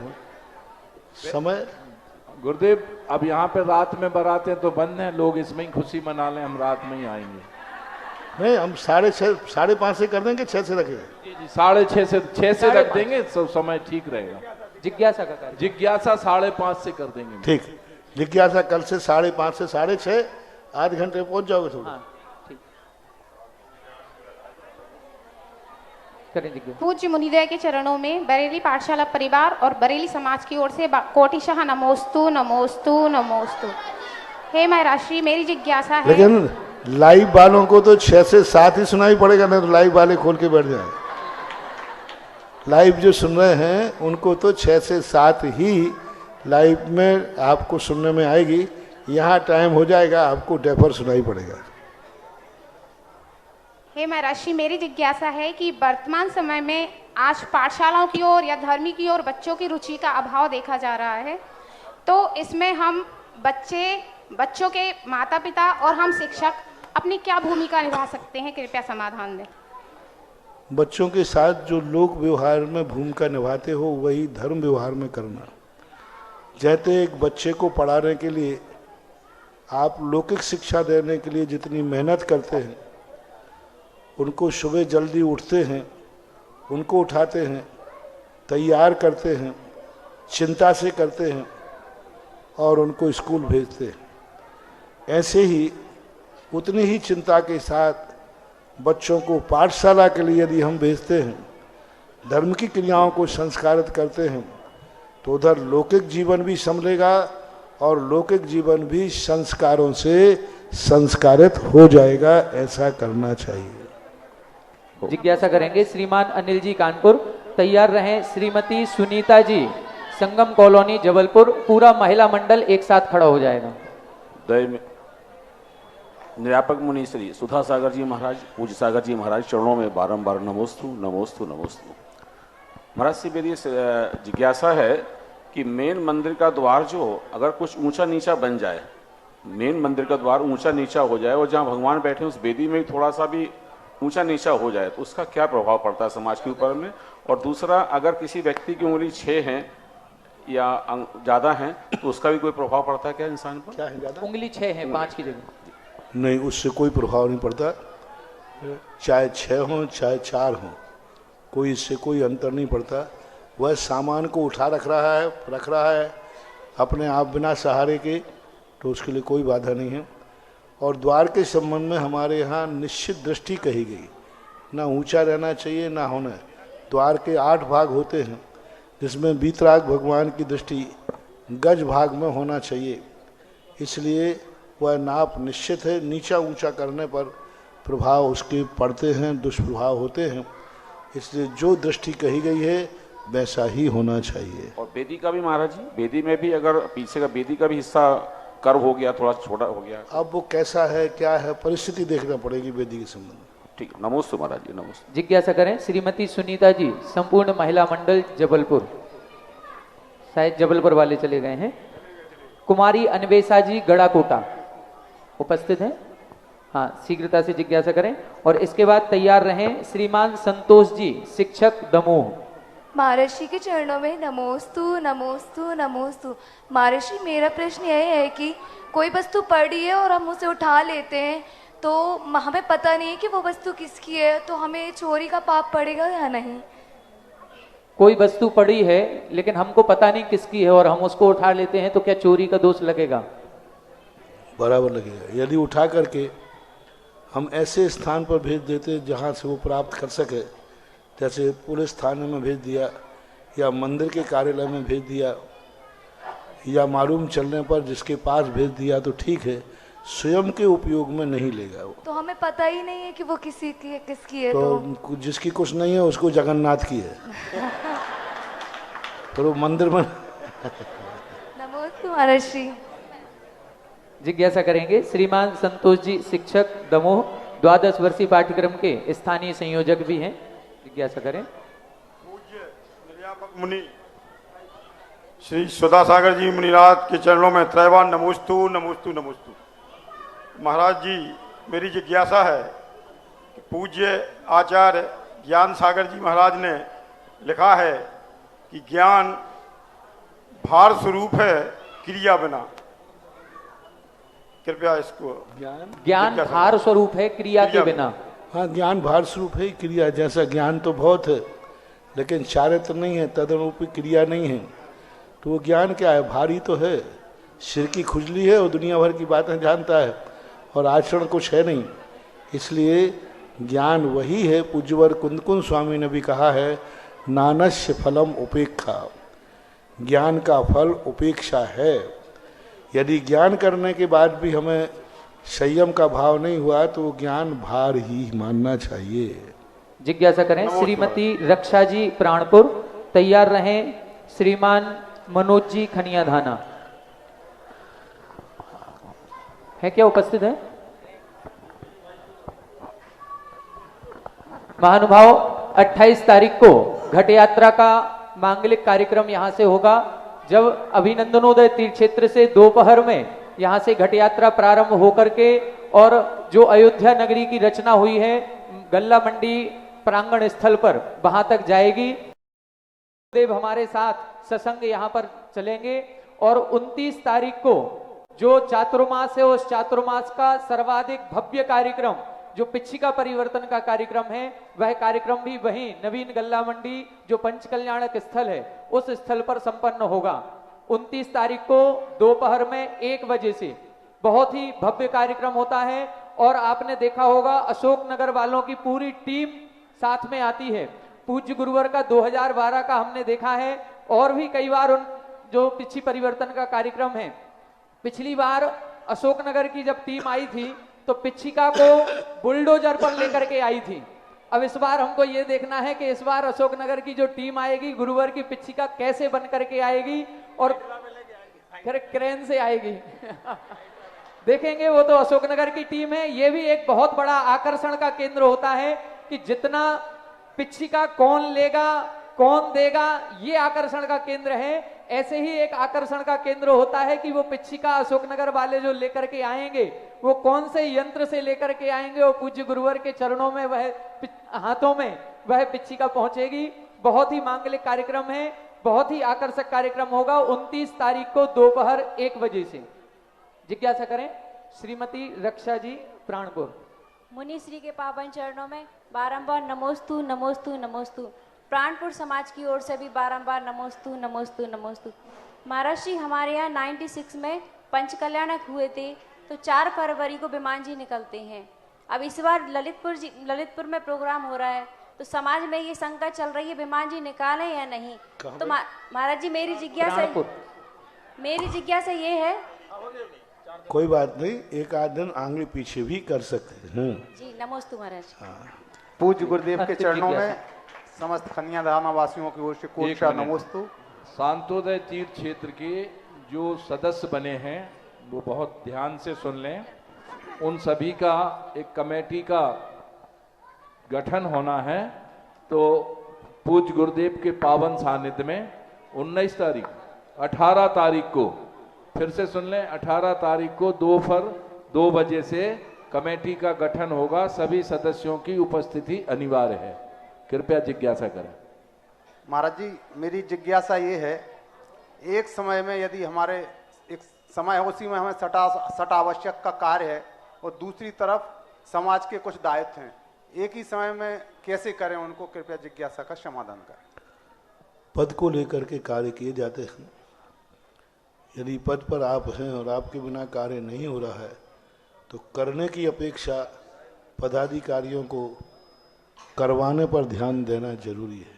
समय। गुरुदेव अब यहाँ पे रात में बारातें तो बंद हैं, लोग इसमें ही खुशी मना लें, हम रात में ही आएंगे। नहीं, हम 6:30 5:30 से कर देंगे, 6 से रखेंगे। जी 6:30 से रख देंगे, सब समय ठीक रहेगा। जिज्ञासा का कार्य, जिज्ञासा 5:30 से कर देंगे। ठीक, जिज्ञासा कल से 5:30 से 6:30, आध घंटे पहुंच जाओगे थोड़ा। हाँ, ठीक। करें जिज्ञासा। पूज्य मुनिदेव के चरणों में बरेली पाठशाला परिवार और बरेली समाज की ओर से कोटिशाह नमोस्तु नमोस्तु नमोस्तु। हे महाराष्ट्री, मेरी जिज्ञासा है। लेकिन लाइव वालों को तो 6 से 7 ही सुनाई पड़ेगा, नहीं तो लाइव वाले खोल के बैठ जाए। लाइव जो सुन रहे हैं उनको तो 6 से 7 ही लाइव में आपको सुनने में आएगी। यहाँ टाइम हो जाएगा, आपको डेफर सुनाई पड़ेगा। हे महाराष्ट्री, मेरी जिज्ञासा है कि वर्तमान समय में आज पाठशालाओं की ओर या धर्मी की ओर बच्चों की रुचि का अभाव देखा जा रहा है, तो इसमें हम बच्चों के माता पिता और हम शिक्षक अपनी क्या भूमिका निभा सकते हैं? कृपया समाधान दें। बच्चों के साथ जो लोक व्यवहार में भूमिका निभाते हो वही धर्म व्यवहार में करना। जैसे एक बच्चे को पढ़ाने के लिए आप लौकिक शिक्षा देने के लिए जितनी मेहनत करते हैं, उनको सुबह जल्दी उठते हैं, उनको उठाते हैं, तैयार करते हैं, चिंता से करते हैं और उनको स्कूल भेजते हैं, ऐसे ही उतनी ही चिंता के साथ बच्चों को पाठशाला के लिए यदि हम भेजते हैं, धर्म की क्रियाओं को संस्कारित करते हैं, तो उधर लौकिक जीवन भी संभलेगा और लौकिक जीवन भी संस्कारों से संस्कारित हो जाएगा। ऐसा करना चाहिए। जिज्ञासा करेंगे श्रीमान अनिल जी कानपुर। तैयार रहें श्रीमती सुनीता जी, संगम कॉलोनी जबलपुर। पूरा महिला मंडल एक साथ खड़ा हो जाएगा। निरापक मुनि श्री सुधा सागर जी महाराज, पूज्य सागर जी महाराज चरणों में बारंबार नमोस्तु नमोस्तु नमोस्तु। महाराज से मेरी जिज्ञासा है कि मेन मंदिर का द्वार जो अगर कुछ ऊंचा नीचा बन जाए, मेन मंदिर का द्वार ऊंचा नीचा हो जाए और जहाँ भगवान बैठे उस वेदी में थोड़ा सा भी ऊंचा नीचा हो जाए, तो उसका क्या प्रभाव पड़ता है समाज के ऊपर में? और दूसरा, अगर किसी व्यक्ति की उंगली 6 है या ज़्यादा है तो उसका भी कोई प्रभाव पड़ता है क्या इंसान पर? क्या है ज़्यादा? उंगली 6 है 5 की जगह। नहीं, उससे कोई प्रभाव नहीं पड़ता। चाहे 6 हों चाहे 4 हों, कोई इससे कोई अंतर नहीं पड़ता। वह सामान को उठा रख रहा है अपने आप बिना सहारे के, तो उसके लिए कोई बाधा नहीं है। और द्वार के संबंध में हमारे यहाँ निश्चित दृष्टि कही गई, ना ऊंचा रहना चाहिए ना होना। द्वार के 8 भाग होते हैं, जिसमें वीतराग भगवान की दृष्टि गज भाग में होना चाहिए, इसलिए वह नाप निश्चित है। नीचा ऊंचा करने पर प्रभाव उसके पड़ते हैं, दुष्प्रभाव होते हैं, इसलिए जो दृष्टि कही गई है वैसा ही होना चाहिए। और वेदी का भी महाराज जी, वेदी में भी अगर पीछे का वेदी का भी हिस्सा कर्व हो गया, थोड़ा छोटा हो गया। अब वो कैसा है, क्या है, परिस्थिति देखना पड़ेगी वेदी के संबंध में। ठीक, नमोस्तु महाराज जी, नमोस्तु। जिज्ञासा करें श्रीमती सुनीता जी, संपूर्ण महिला मंडल जबलपुर, शायद जबलपुर वाले चले गए हैं। कुमारी अन्वेषा जी गड़ाकोटा उपस्थित हैं, हाँ शीघ्रता से जिज्ञासा करें। और इसके बाद तैयार रहें श्रीमान संतोष जी, शिक्षक दमोह। महर्षि के चरणों में नमोस्तु नमोस्तु नमोस्तु। महर्षि मेरा प्रश्न यह है कि कोई वस्तु पड़ी है और हम उसे उठा लेते हैं, तो हमें पता नहीं है कि वो वस्तु किसकी है, तो हमें चोरी का पाप पड़ेगा या नहीं? कोई वस्तु पड़ी है लेकिन हमको पता नहीं किसकी है और हम उसको उठा लेते हैं, तो क्या चोरी का दोष लगेगा? बराबर लगेगा। यदि उठा करके हम ऐसे स्थान पर भेज देते जहाँ से वो प्राप्त कर सके, जैसे पुलिस थाने में भेज दिया या मंदिर के कार्यालय में भेज दिया या मालूम चलने पर जिसके पास भेज दिया, तो ठीक है, स्वयं के उपयोग में नहीं लेगा वो। तो हमें पता ही नहीं है कि वो किसी की है, किसकी है। तो जिसकी कुछ नहीं है उसको जगन्नाथ की है तो वो मंदिर में नमोस्तु महर्षि। जिज्ञासा करेंगे श्रीमान संतोष जी, शिक्षक दमोह, 12 वर्षीय पाठ्यक्रम के स्थानीय संयोजक भी हैं। जिज्ञासा करें। पूज्य निर्यापक मुनि श्री सुधा सागर जी मुनिराज के चरणों में त्रैवान नमोस्तु नमोस्तु नमोस्तु। महाराज जी, मेरी जिज्ञासा है कि पूज्य आचार्य ज्ञान सागर जी महाराज ने लिखा है कि ज्ञान भार स्वरूप है, क्रिया बिना। कृपया इसको ज्ञान भार स्वरूप है, क्रिया के बिना। हाँ, ज्ञान भार स्वरूप है, क्रिया जैसा ज्ञान तो बहुत है लेकिन चारित्र नहीं है, तदनुरूपी क्रिया नहीं है, तो वो ज्ञान क्या है? भारी तो है, सिर की खुजली है और दुनिया भर की बातें जानता है और आचरण कुछ है नहीं। इसलिए ज्ञान वही है। पूज्यवर कुंदकुंद स्वामी ने भी कहा है, नानस्य फलम उपेक्षा, ज्ञान का फल उपेक्षा है। यदि ज्ञान करने के बाद भी हमें संयम का भाव नहीं हुआ तो वो ज्ञान भार ही मानना चाहिए। जिज्ञासा करें श्रीमती रक्षा जी प्राणपुर, तैयार रहें श्रीमान मनोज जी खनिया धाना। है क्या उपस्थित है? महानुभाव, 28 तारीख को घट यात्रा का मांगलिक कार्यक्रम यहां से होगा। जब अभिनंदनोदय तीर्थ क्षेत्र से दोपहर में यहां से घट यात्रा प्रारंभ होकर के और जो अयोध्या नगरी की रचना हुई है गल्ला मंडी प्रांगण स्थल पर, वहां तक जाएगी। देव हमारे साथ सत्संग यहां पर चलेंगे और 29 तारीख को जो चातुर्मास है, उस चातुर्मास का सर्वाधिक भव्य कार्यक्रम जो पिछिका परिवर्तन का कार्यक्रम है, वह कार्यक्रम भी वहीं नवीन गल्ला मंडी जो पंच कल्याणक स्थल है उस स्थल पर संपन्न होगा। 29 तारीख को दोपहर में 1 बजे से बहुत ही भव्य कार्यक्रम होता है और आपने देखा होगा अशोकनगर वालों की पूरी टीम साथ में आती है। पूज्य गुरुवर का 2012 का हमने देखा है और भी कई बार उन जो पिछी परिवर्तन का कार्यक्रम है। पिछली बार अशोकनगर की जब टीम आई थी तो पिछिका को बुलडोजर पर लेकर के आई थी। अब इस बार हमको ये देखना है कि इस बार अशोकनगर की जो टीम आएगी गुरुवर की पिछिका कैसे बन करके आएगी और फिर क्रेन से आएगी देखेंगे। वो तो अशोकनगर की टीम है। ये भी एक बहुत बड़ा आकर्षण का केंद्र होता है कि जितना पिछिका कौन लेगा कौन देगा, ये आकर्षण का केंद्र है। ऐसे ही एक आकर्षण का केंद्र होता है कि वो पिछिका अशोकनगर वाले जो लेकर के आएंगे वो कौन से यंत्र से लेकर के आएंगे और पूज्य गुरुवर के चरणों में वह हाथों में वह पिछिका पहुंचेगी। बहुत ही मांगलिक कार्यक्रम है, बहुत ही आकर्षक कार्यक्रम होगा 29 तारीख को दोपहर 1 बजे से। जिज्ञासा करें श्रीमती रक्षा जी प्राणपुर। मुनि श्री के पावन चरणों में बारंबार नमोस्तु नमोस्तु नमोस्तु। प्राणपुर समाज की ओर से भी बारंबार नमोस्तु नमोस्तु नमोस्तु। महाराज जी, हमारे यहाँ 96 में पंच कल्याणक हुए थे तो 4 फरवरी को विमान जी निकलते हैं। अब इस बार ललितपुर में प्रोग्राम हो रहा है तो समाज में ये शंका चल रही है विमान जी निकालें या नहीं। तो महाराज जी, मेरी जिज्ञासा ये है। कोई बात नहीं, एक आध दिन आंगली पीछे भी कर सकते हैं जी। नमोस्तु महाराज। पूज्य गुरुदेव के चरणों में समस्त खनिया धाना वासियों की ओर से कोटि नमोस्तु। शांतोदय तीर्थ क्षेत्र के जो सदस्य बने हैं वो बहुत ध्यान से सुन लें। उन सभी का एक कमेटी का गठन होना है। तो पूज्य गुरुदेव के पावन सानिध्य में 19 तारीख 18 तारीख को, फिर से सुन लें, 18 तारीख को दोपहर 2 बजे से कमेटी का गठन होगा। सभी सदस्यों की उपस्थिति अनिवार्य है। कृपया जिज्ञासा करें। महाराज जी, मेरी जिज्ञासा ये है, एक समय में यदि हमारे एक समय है उसी में हमें सट आवश्यक का कार्य है और दूसरी तरफ समाज के कुछ दायित्व हैं, एक ही समय में कैसे करें उनको, कृपया जिज्ञासा का समाधान करें। पद को लेकर के कार्य किए जाते हैं। यदि पद पर आप हैं और आपके बिना कार्य नहीं हो रहा है तो करने की अपेक्षा पदाधिकारियों को करवाने पर ध्यान देना जरूरी है।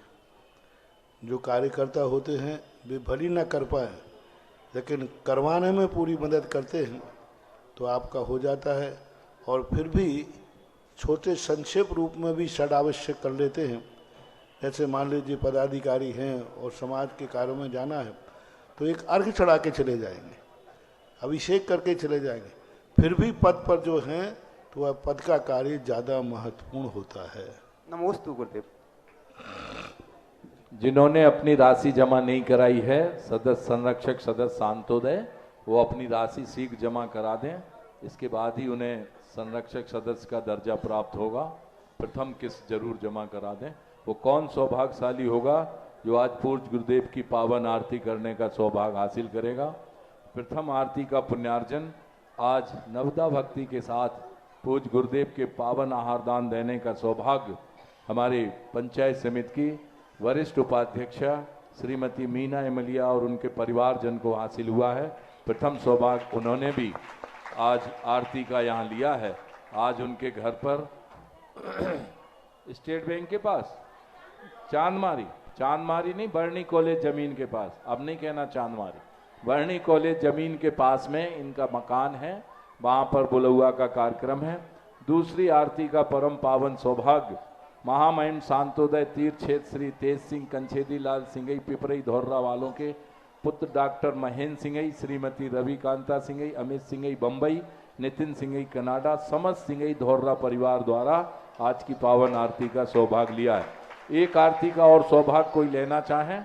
जो कार्यकर्ता होते हैं वे भली ना कर पाए, लेकिन करवाने में पूरी मदद करते हैं तो आपका हो जाता है। और फिर भी छोटे संक्षेप रूप में भी षड आवश्यक कर लेते हैं। जैसे मान लीजिए पदाधिकारी हैं और समाज के कार्यों में जाना है तो एक अर्घ चढ़ा के चले जाएंगे, अभिषेक करके चले जाएंगे। फिर भी पद पर जो हैं तो वह पद का कार्य ज़्यादा महत्वपूर्ण होता है। नमोस्तु गुरुदेव। जिन्होंने अपनी राशि जमा नहीं कराई है, सदस्य संरक्षक सदस्य शांतोदय, वो अपनी राशि शीघ्र जमा करा दें। इसके बाद ही उन्हें संरक्षक सदस्य का दर्जा प्राप्त होगा। प्रथम किस्त जरूर जमा करा दें। वो कौन सौभाग्यशाली होगा जो आज पूज्य गुरुदेव की पावन आरती करने का सौभाग्य हासिल करेगा। प्रथम आरती का पुण्यार्जन आज नवदा भक्ति के साथ पूज्य गुरुदेव के पावन आहार दान देने का सौभाग्य हमारे पंचायत समिति की वरिष्ठ उपाध्यक्षा श्रीमती मीना एमलिया और उनके परिवारजन को हासिल हुआ है। प्रथम सौभाग्य उन्होंने भी आज आरती का यहाँ लिया है। आज उनके घर पर स्टेट बैंक के पास चांदमारी नहीं, बरनी कॉलेज जमीन के पास, अब नहीं कहना चांदमारी, बरनी कॉलेज जमीन के पास में इनका मकान है। वहाँ पर बुलौआ का कार्यक्रम है। दूसरी आरती का परम पावन सौभाग्य महामहिम शांतोदय तीर्थ क्षेत्र श्री तेज सिंह कंछेदी लाल सिंगई पिपरई धौर्रा वालों के पुत्र डॉक्टर महेंद्र सिंगई, श्रीमती रविकांता सिंगई, अमित सिंगई बम्बई, नितिन सिंगई कनाडा, समस्त सिंगई धौर्रा परिवार द्वारा आज की पावन आरती का सौभाग्य लिया है। एक आरती का और सौभाग्य कोई लेना चाहें,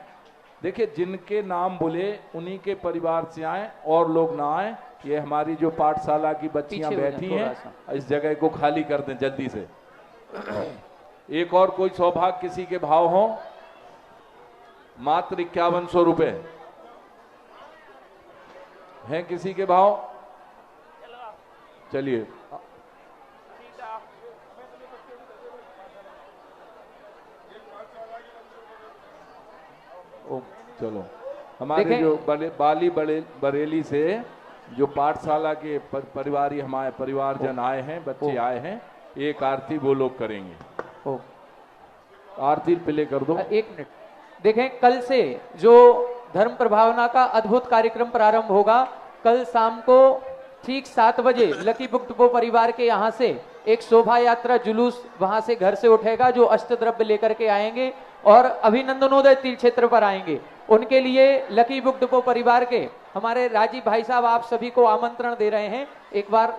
देखिए जिनके नाम बोले उन्हीं के परिवार से आए और लोग ना आए। ये हमारी जो पाठशाला की बच्चियां बैठी हैं, इस जगह को खाली कर दें जल्दी से। एक और कोई सौभाग्य किसी के भाव हो, मात्र 5100 रुपए है किसी के भाव। चलिए चलो, हमारे जो बाली बरेली से जो पाठशाला के परिवारी हमारे परिवारजन आए हैं, बच्चे आए हैं, एक आरती वो लोग करेंगे। आरती प्ले कर दो। एक मिनट देखें, कल से जो धर्म प्रभावना का अद्भुत कार्यक्रम प्रारंभ होगा। कल शाम को ठीक 7 बजे लकी बुक डिपो परिवार के यहाँ से एक शोभा यात्रा जुलूस वहां से घर से उठेगा, जो अष्टद्रव्य लेकर के आएंगे और अभिनंदनोदय तीर्थ क्षेत्र पर आएंगे। उनके लिए लकी बुक डिपो परिवार के हमारे राजीव भाई साहब आप सभी को आमंत्रण दे रहे हैं। एक बार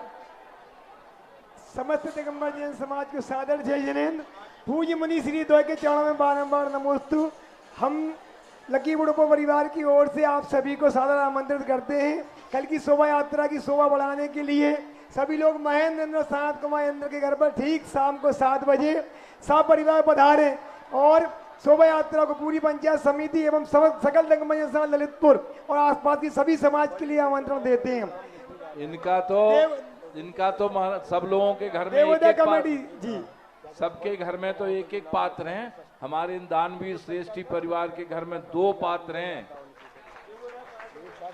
समस्त दिगंबर जैन समाज को सादर जय जिनेन्द्र। पूज्य मुनि श्री द्वय के चरणों में बारंबार नमोस्तु। हम लकी बुक डिपो परिवार की ओर से आप सभी को सादर आमंत्रित करते हैं। कल की शोभा यात्रा की शोभा बढ़ाने के लिए सभी लोग महेंद्र शांत कुमार इंद्र के घर पर ठीक शाम को 7 बजे सब परिवार पधारे और शोभा यात्रा को पूरी पंचायत समिति एवं सकल दिग्गज समाज ललितपुर और आसपास की सभी समाज के लिए आमंत्रण देते हैं। इनका तो सब लोगों के घर में एक कमेटी जी, सबके घर में तो एक एक पात्र हैं। हमारे इन दानवीर श्रेष्ठी परिवार के घर में 2 पात्र हैं।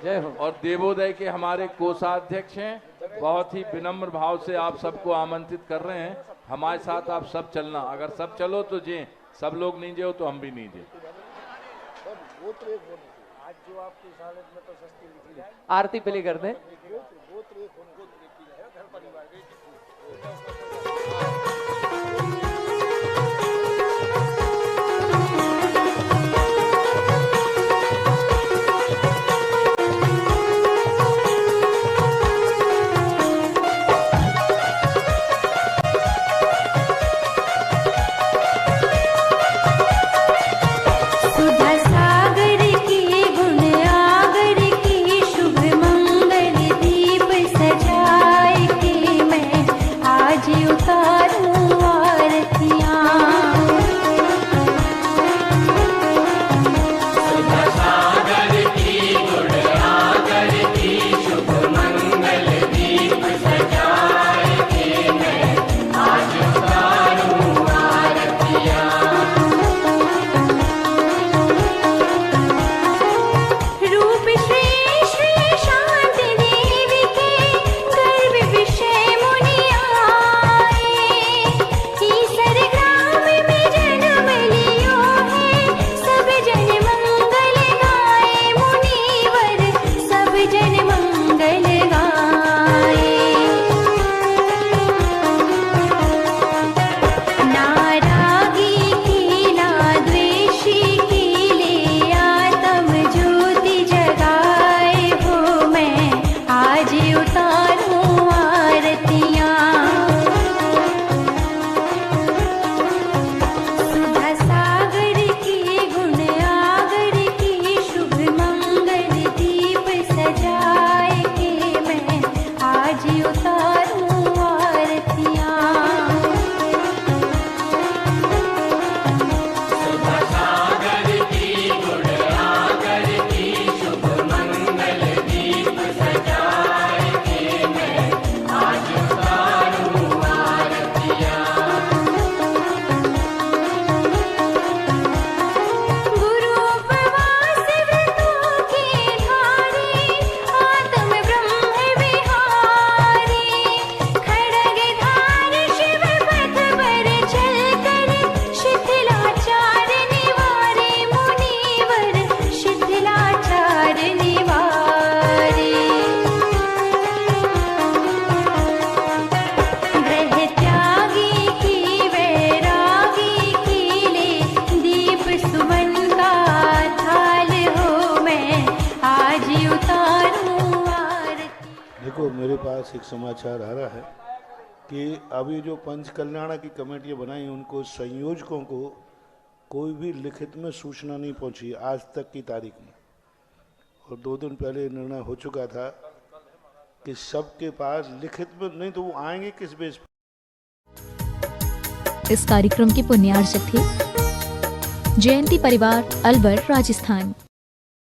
जय हो। और देवोदय के हमारे कोषाध्यक्ष हैं। बहुत ही विनम्र भाव से आप सबको आमंत्रित कर रहे हैं। हमारे साथ आप सब चलना, अगर सब चलो तो जे, सब लोग नहीं जाओ तो हम भी नहीं जे। आरती प्ले कर दें। पास एक समाचार आ रहा है कि अभी जो पंच कल्याण की कमेटियाँ बनाई उनको संयोजकों को कोई भी लिखित में सूचना नहीं पहुंची आज तक की तारीख में, और 2 दिन पहले निर्णय हो चुका था कि सबके पास लिखित में नहीं तो वो आएंगे किस बेस पर। इस कार्यक्रम के पुण्यार्चक थे जयंती परिवार अलवर राजस्थान।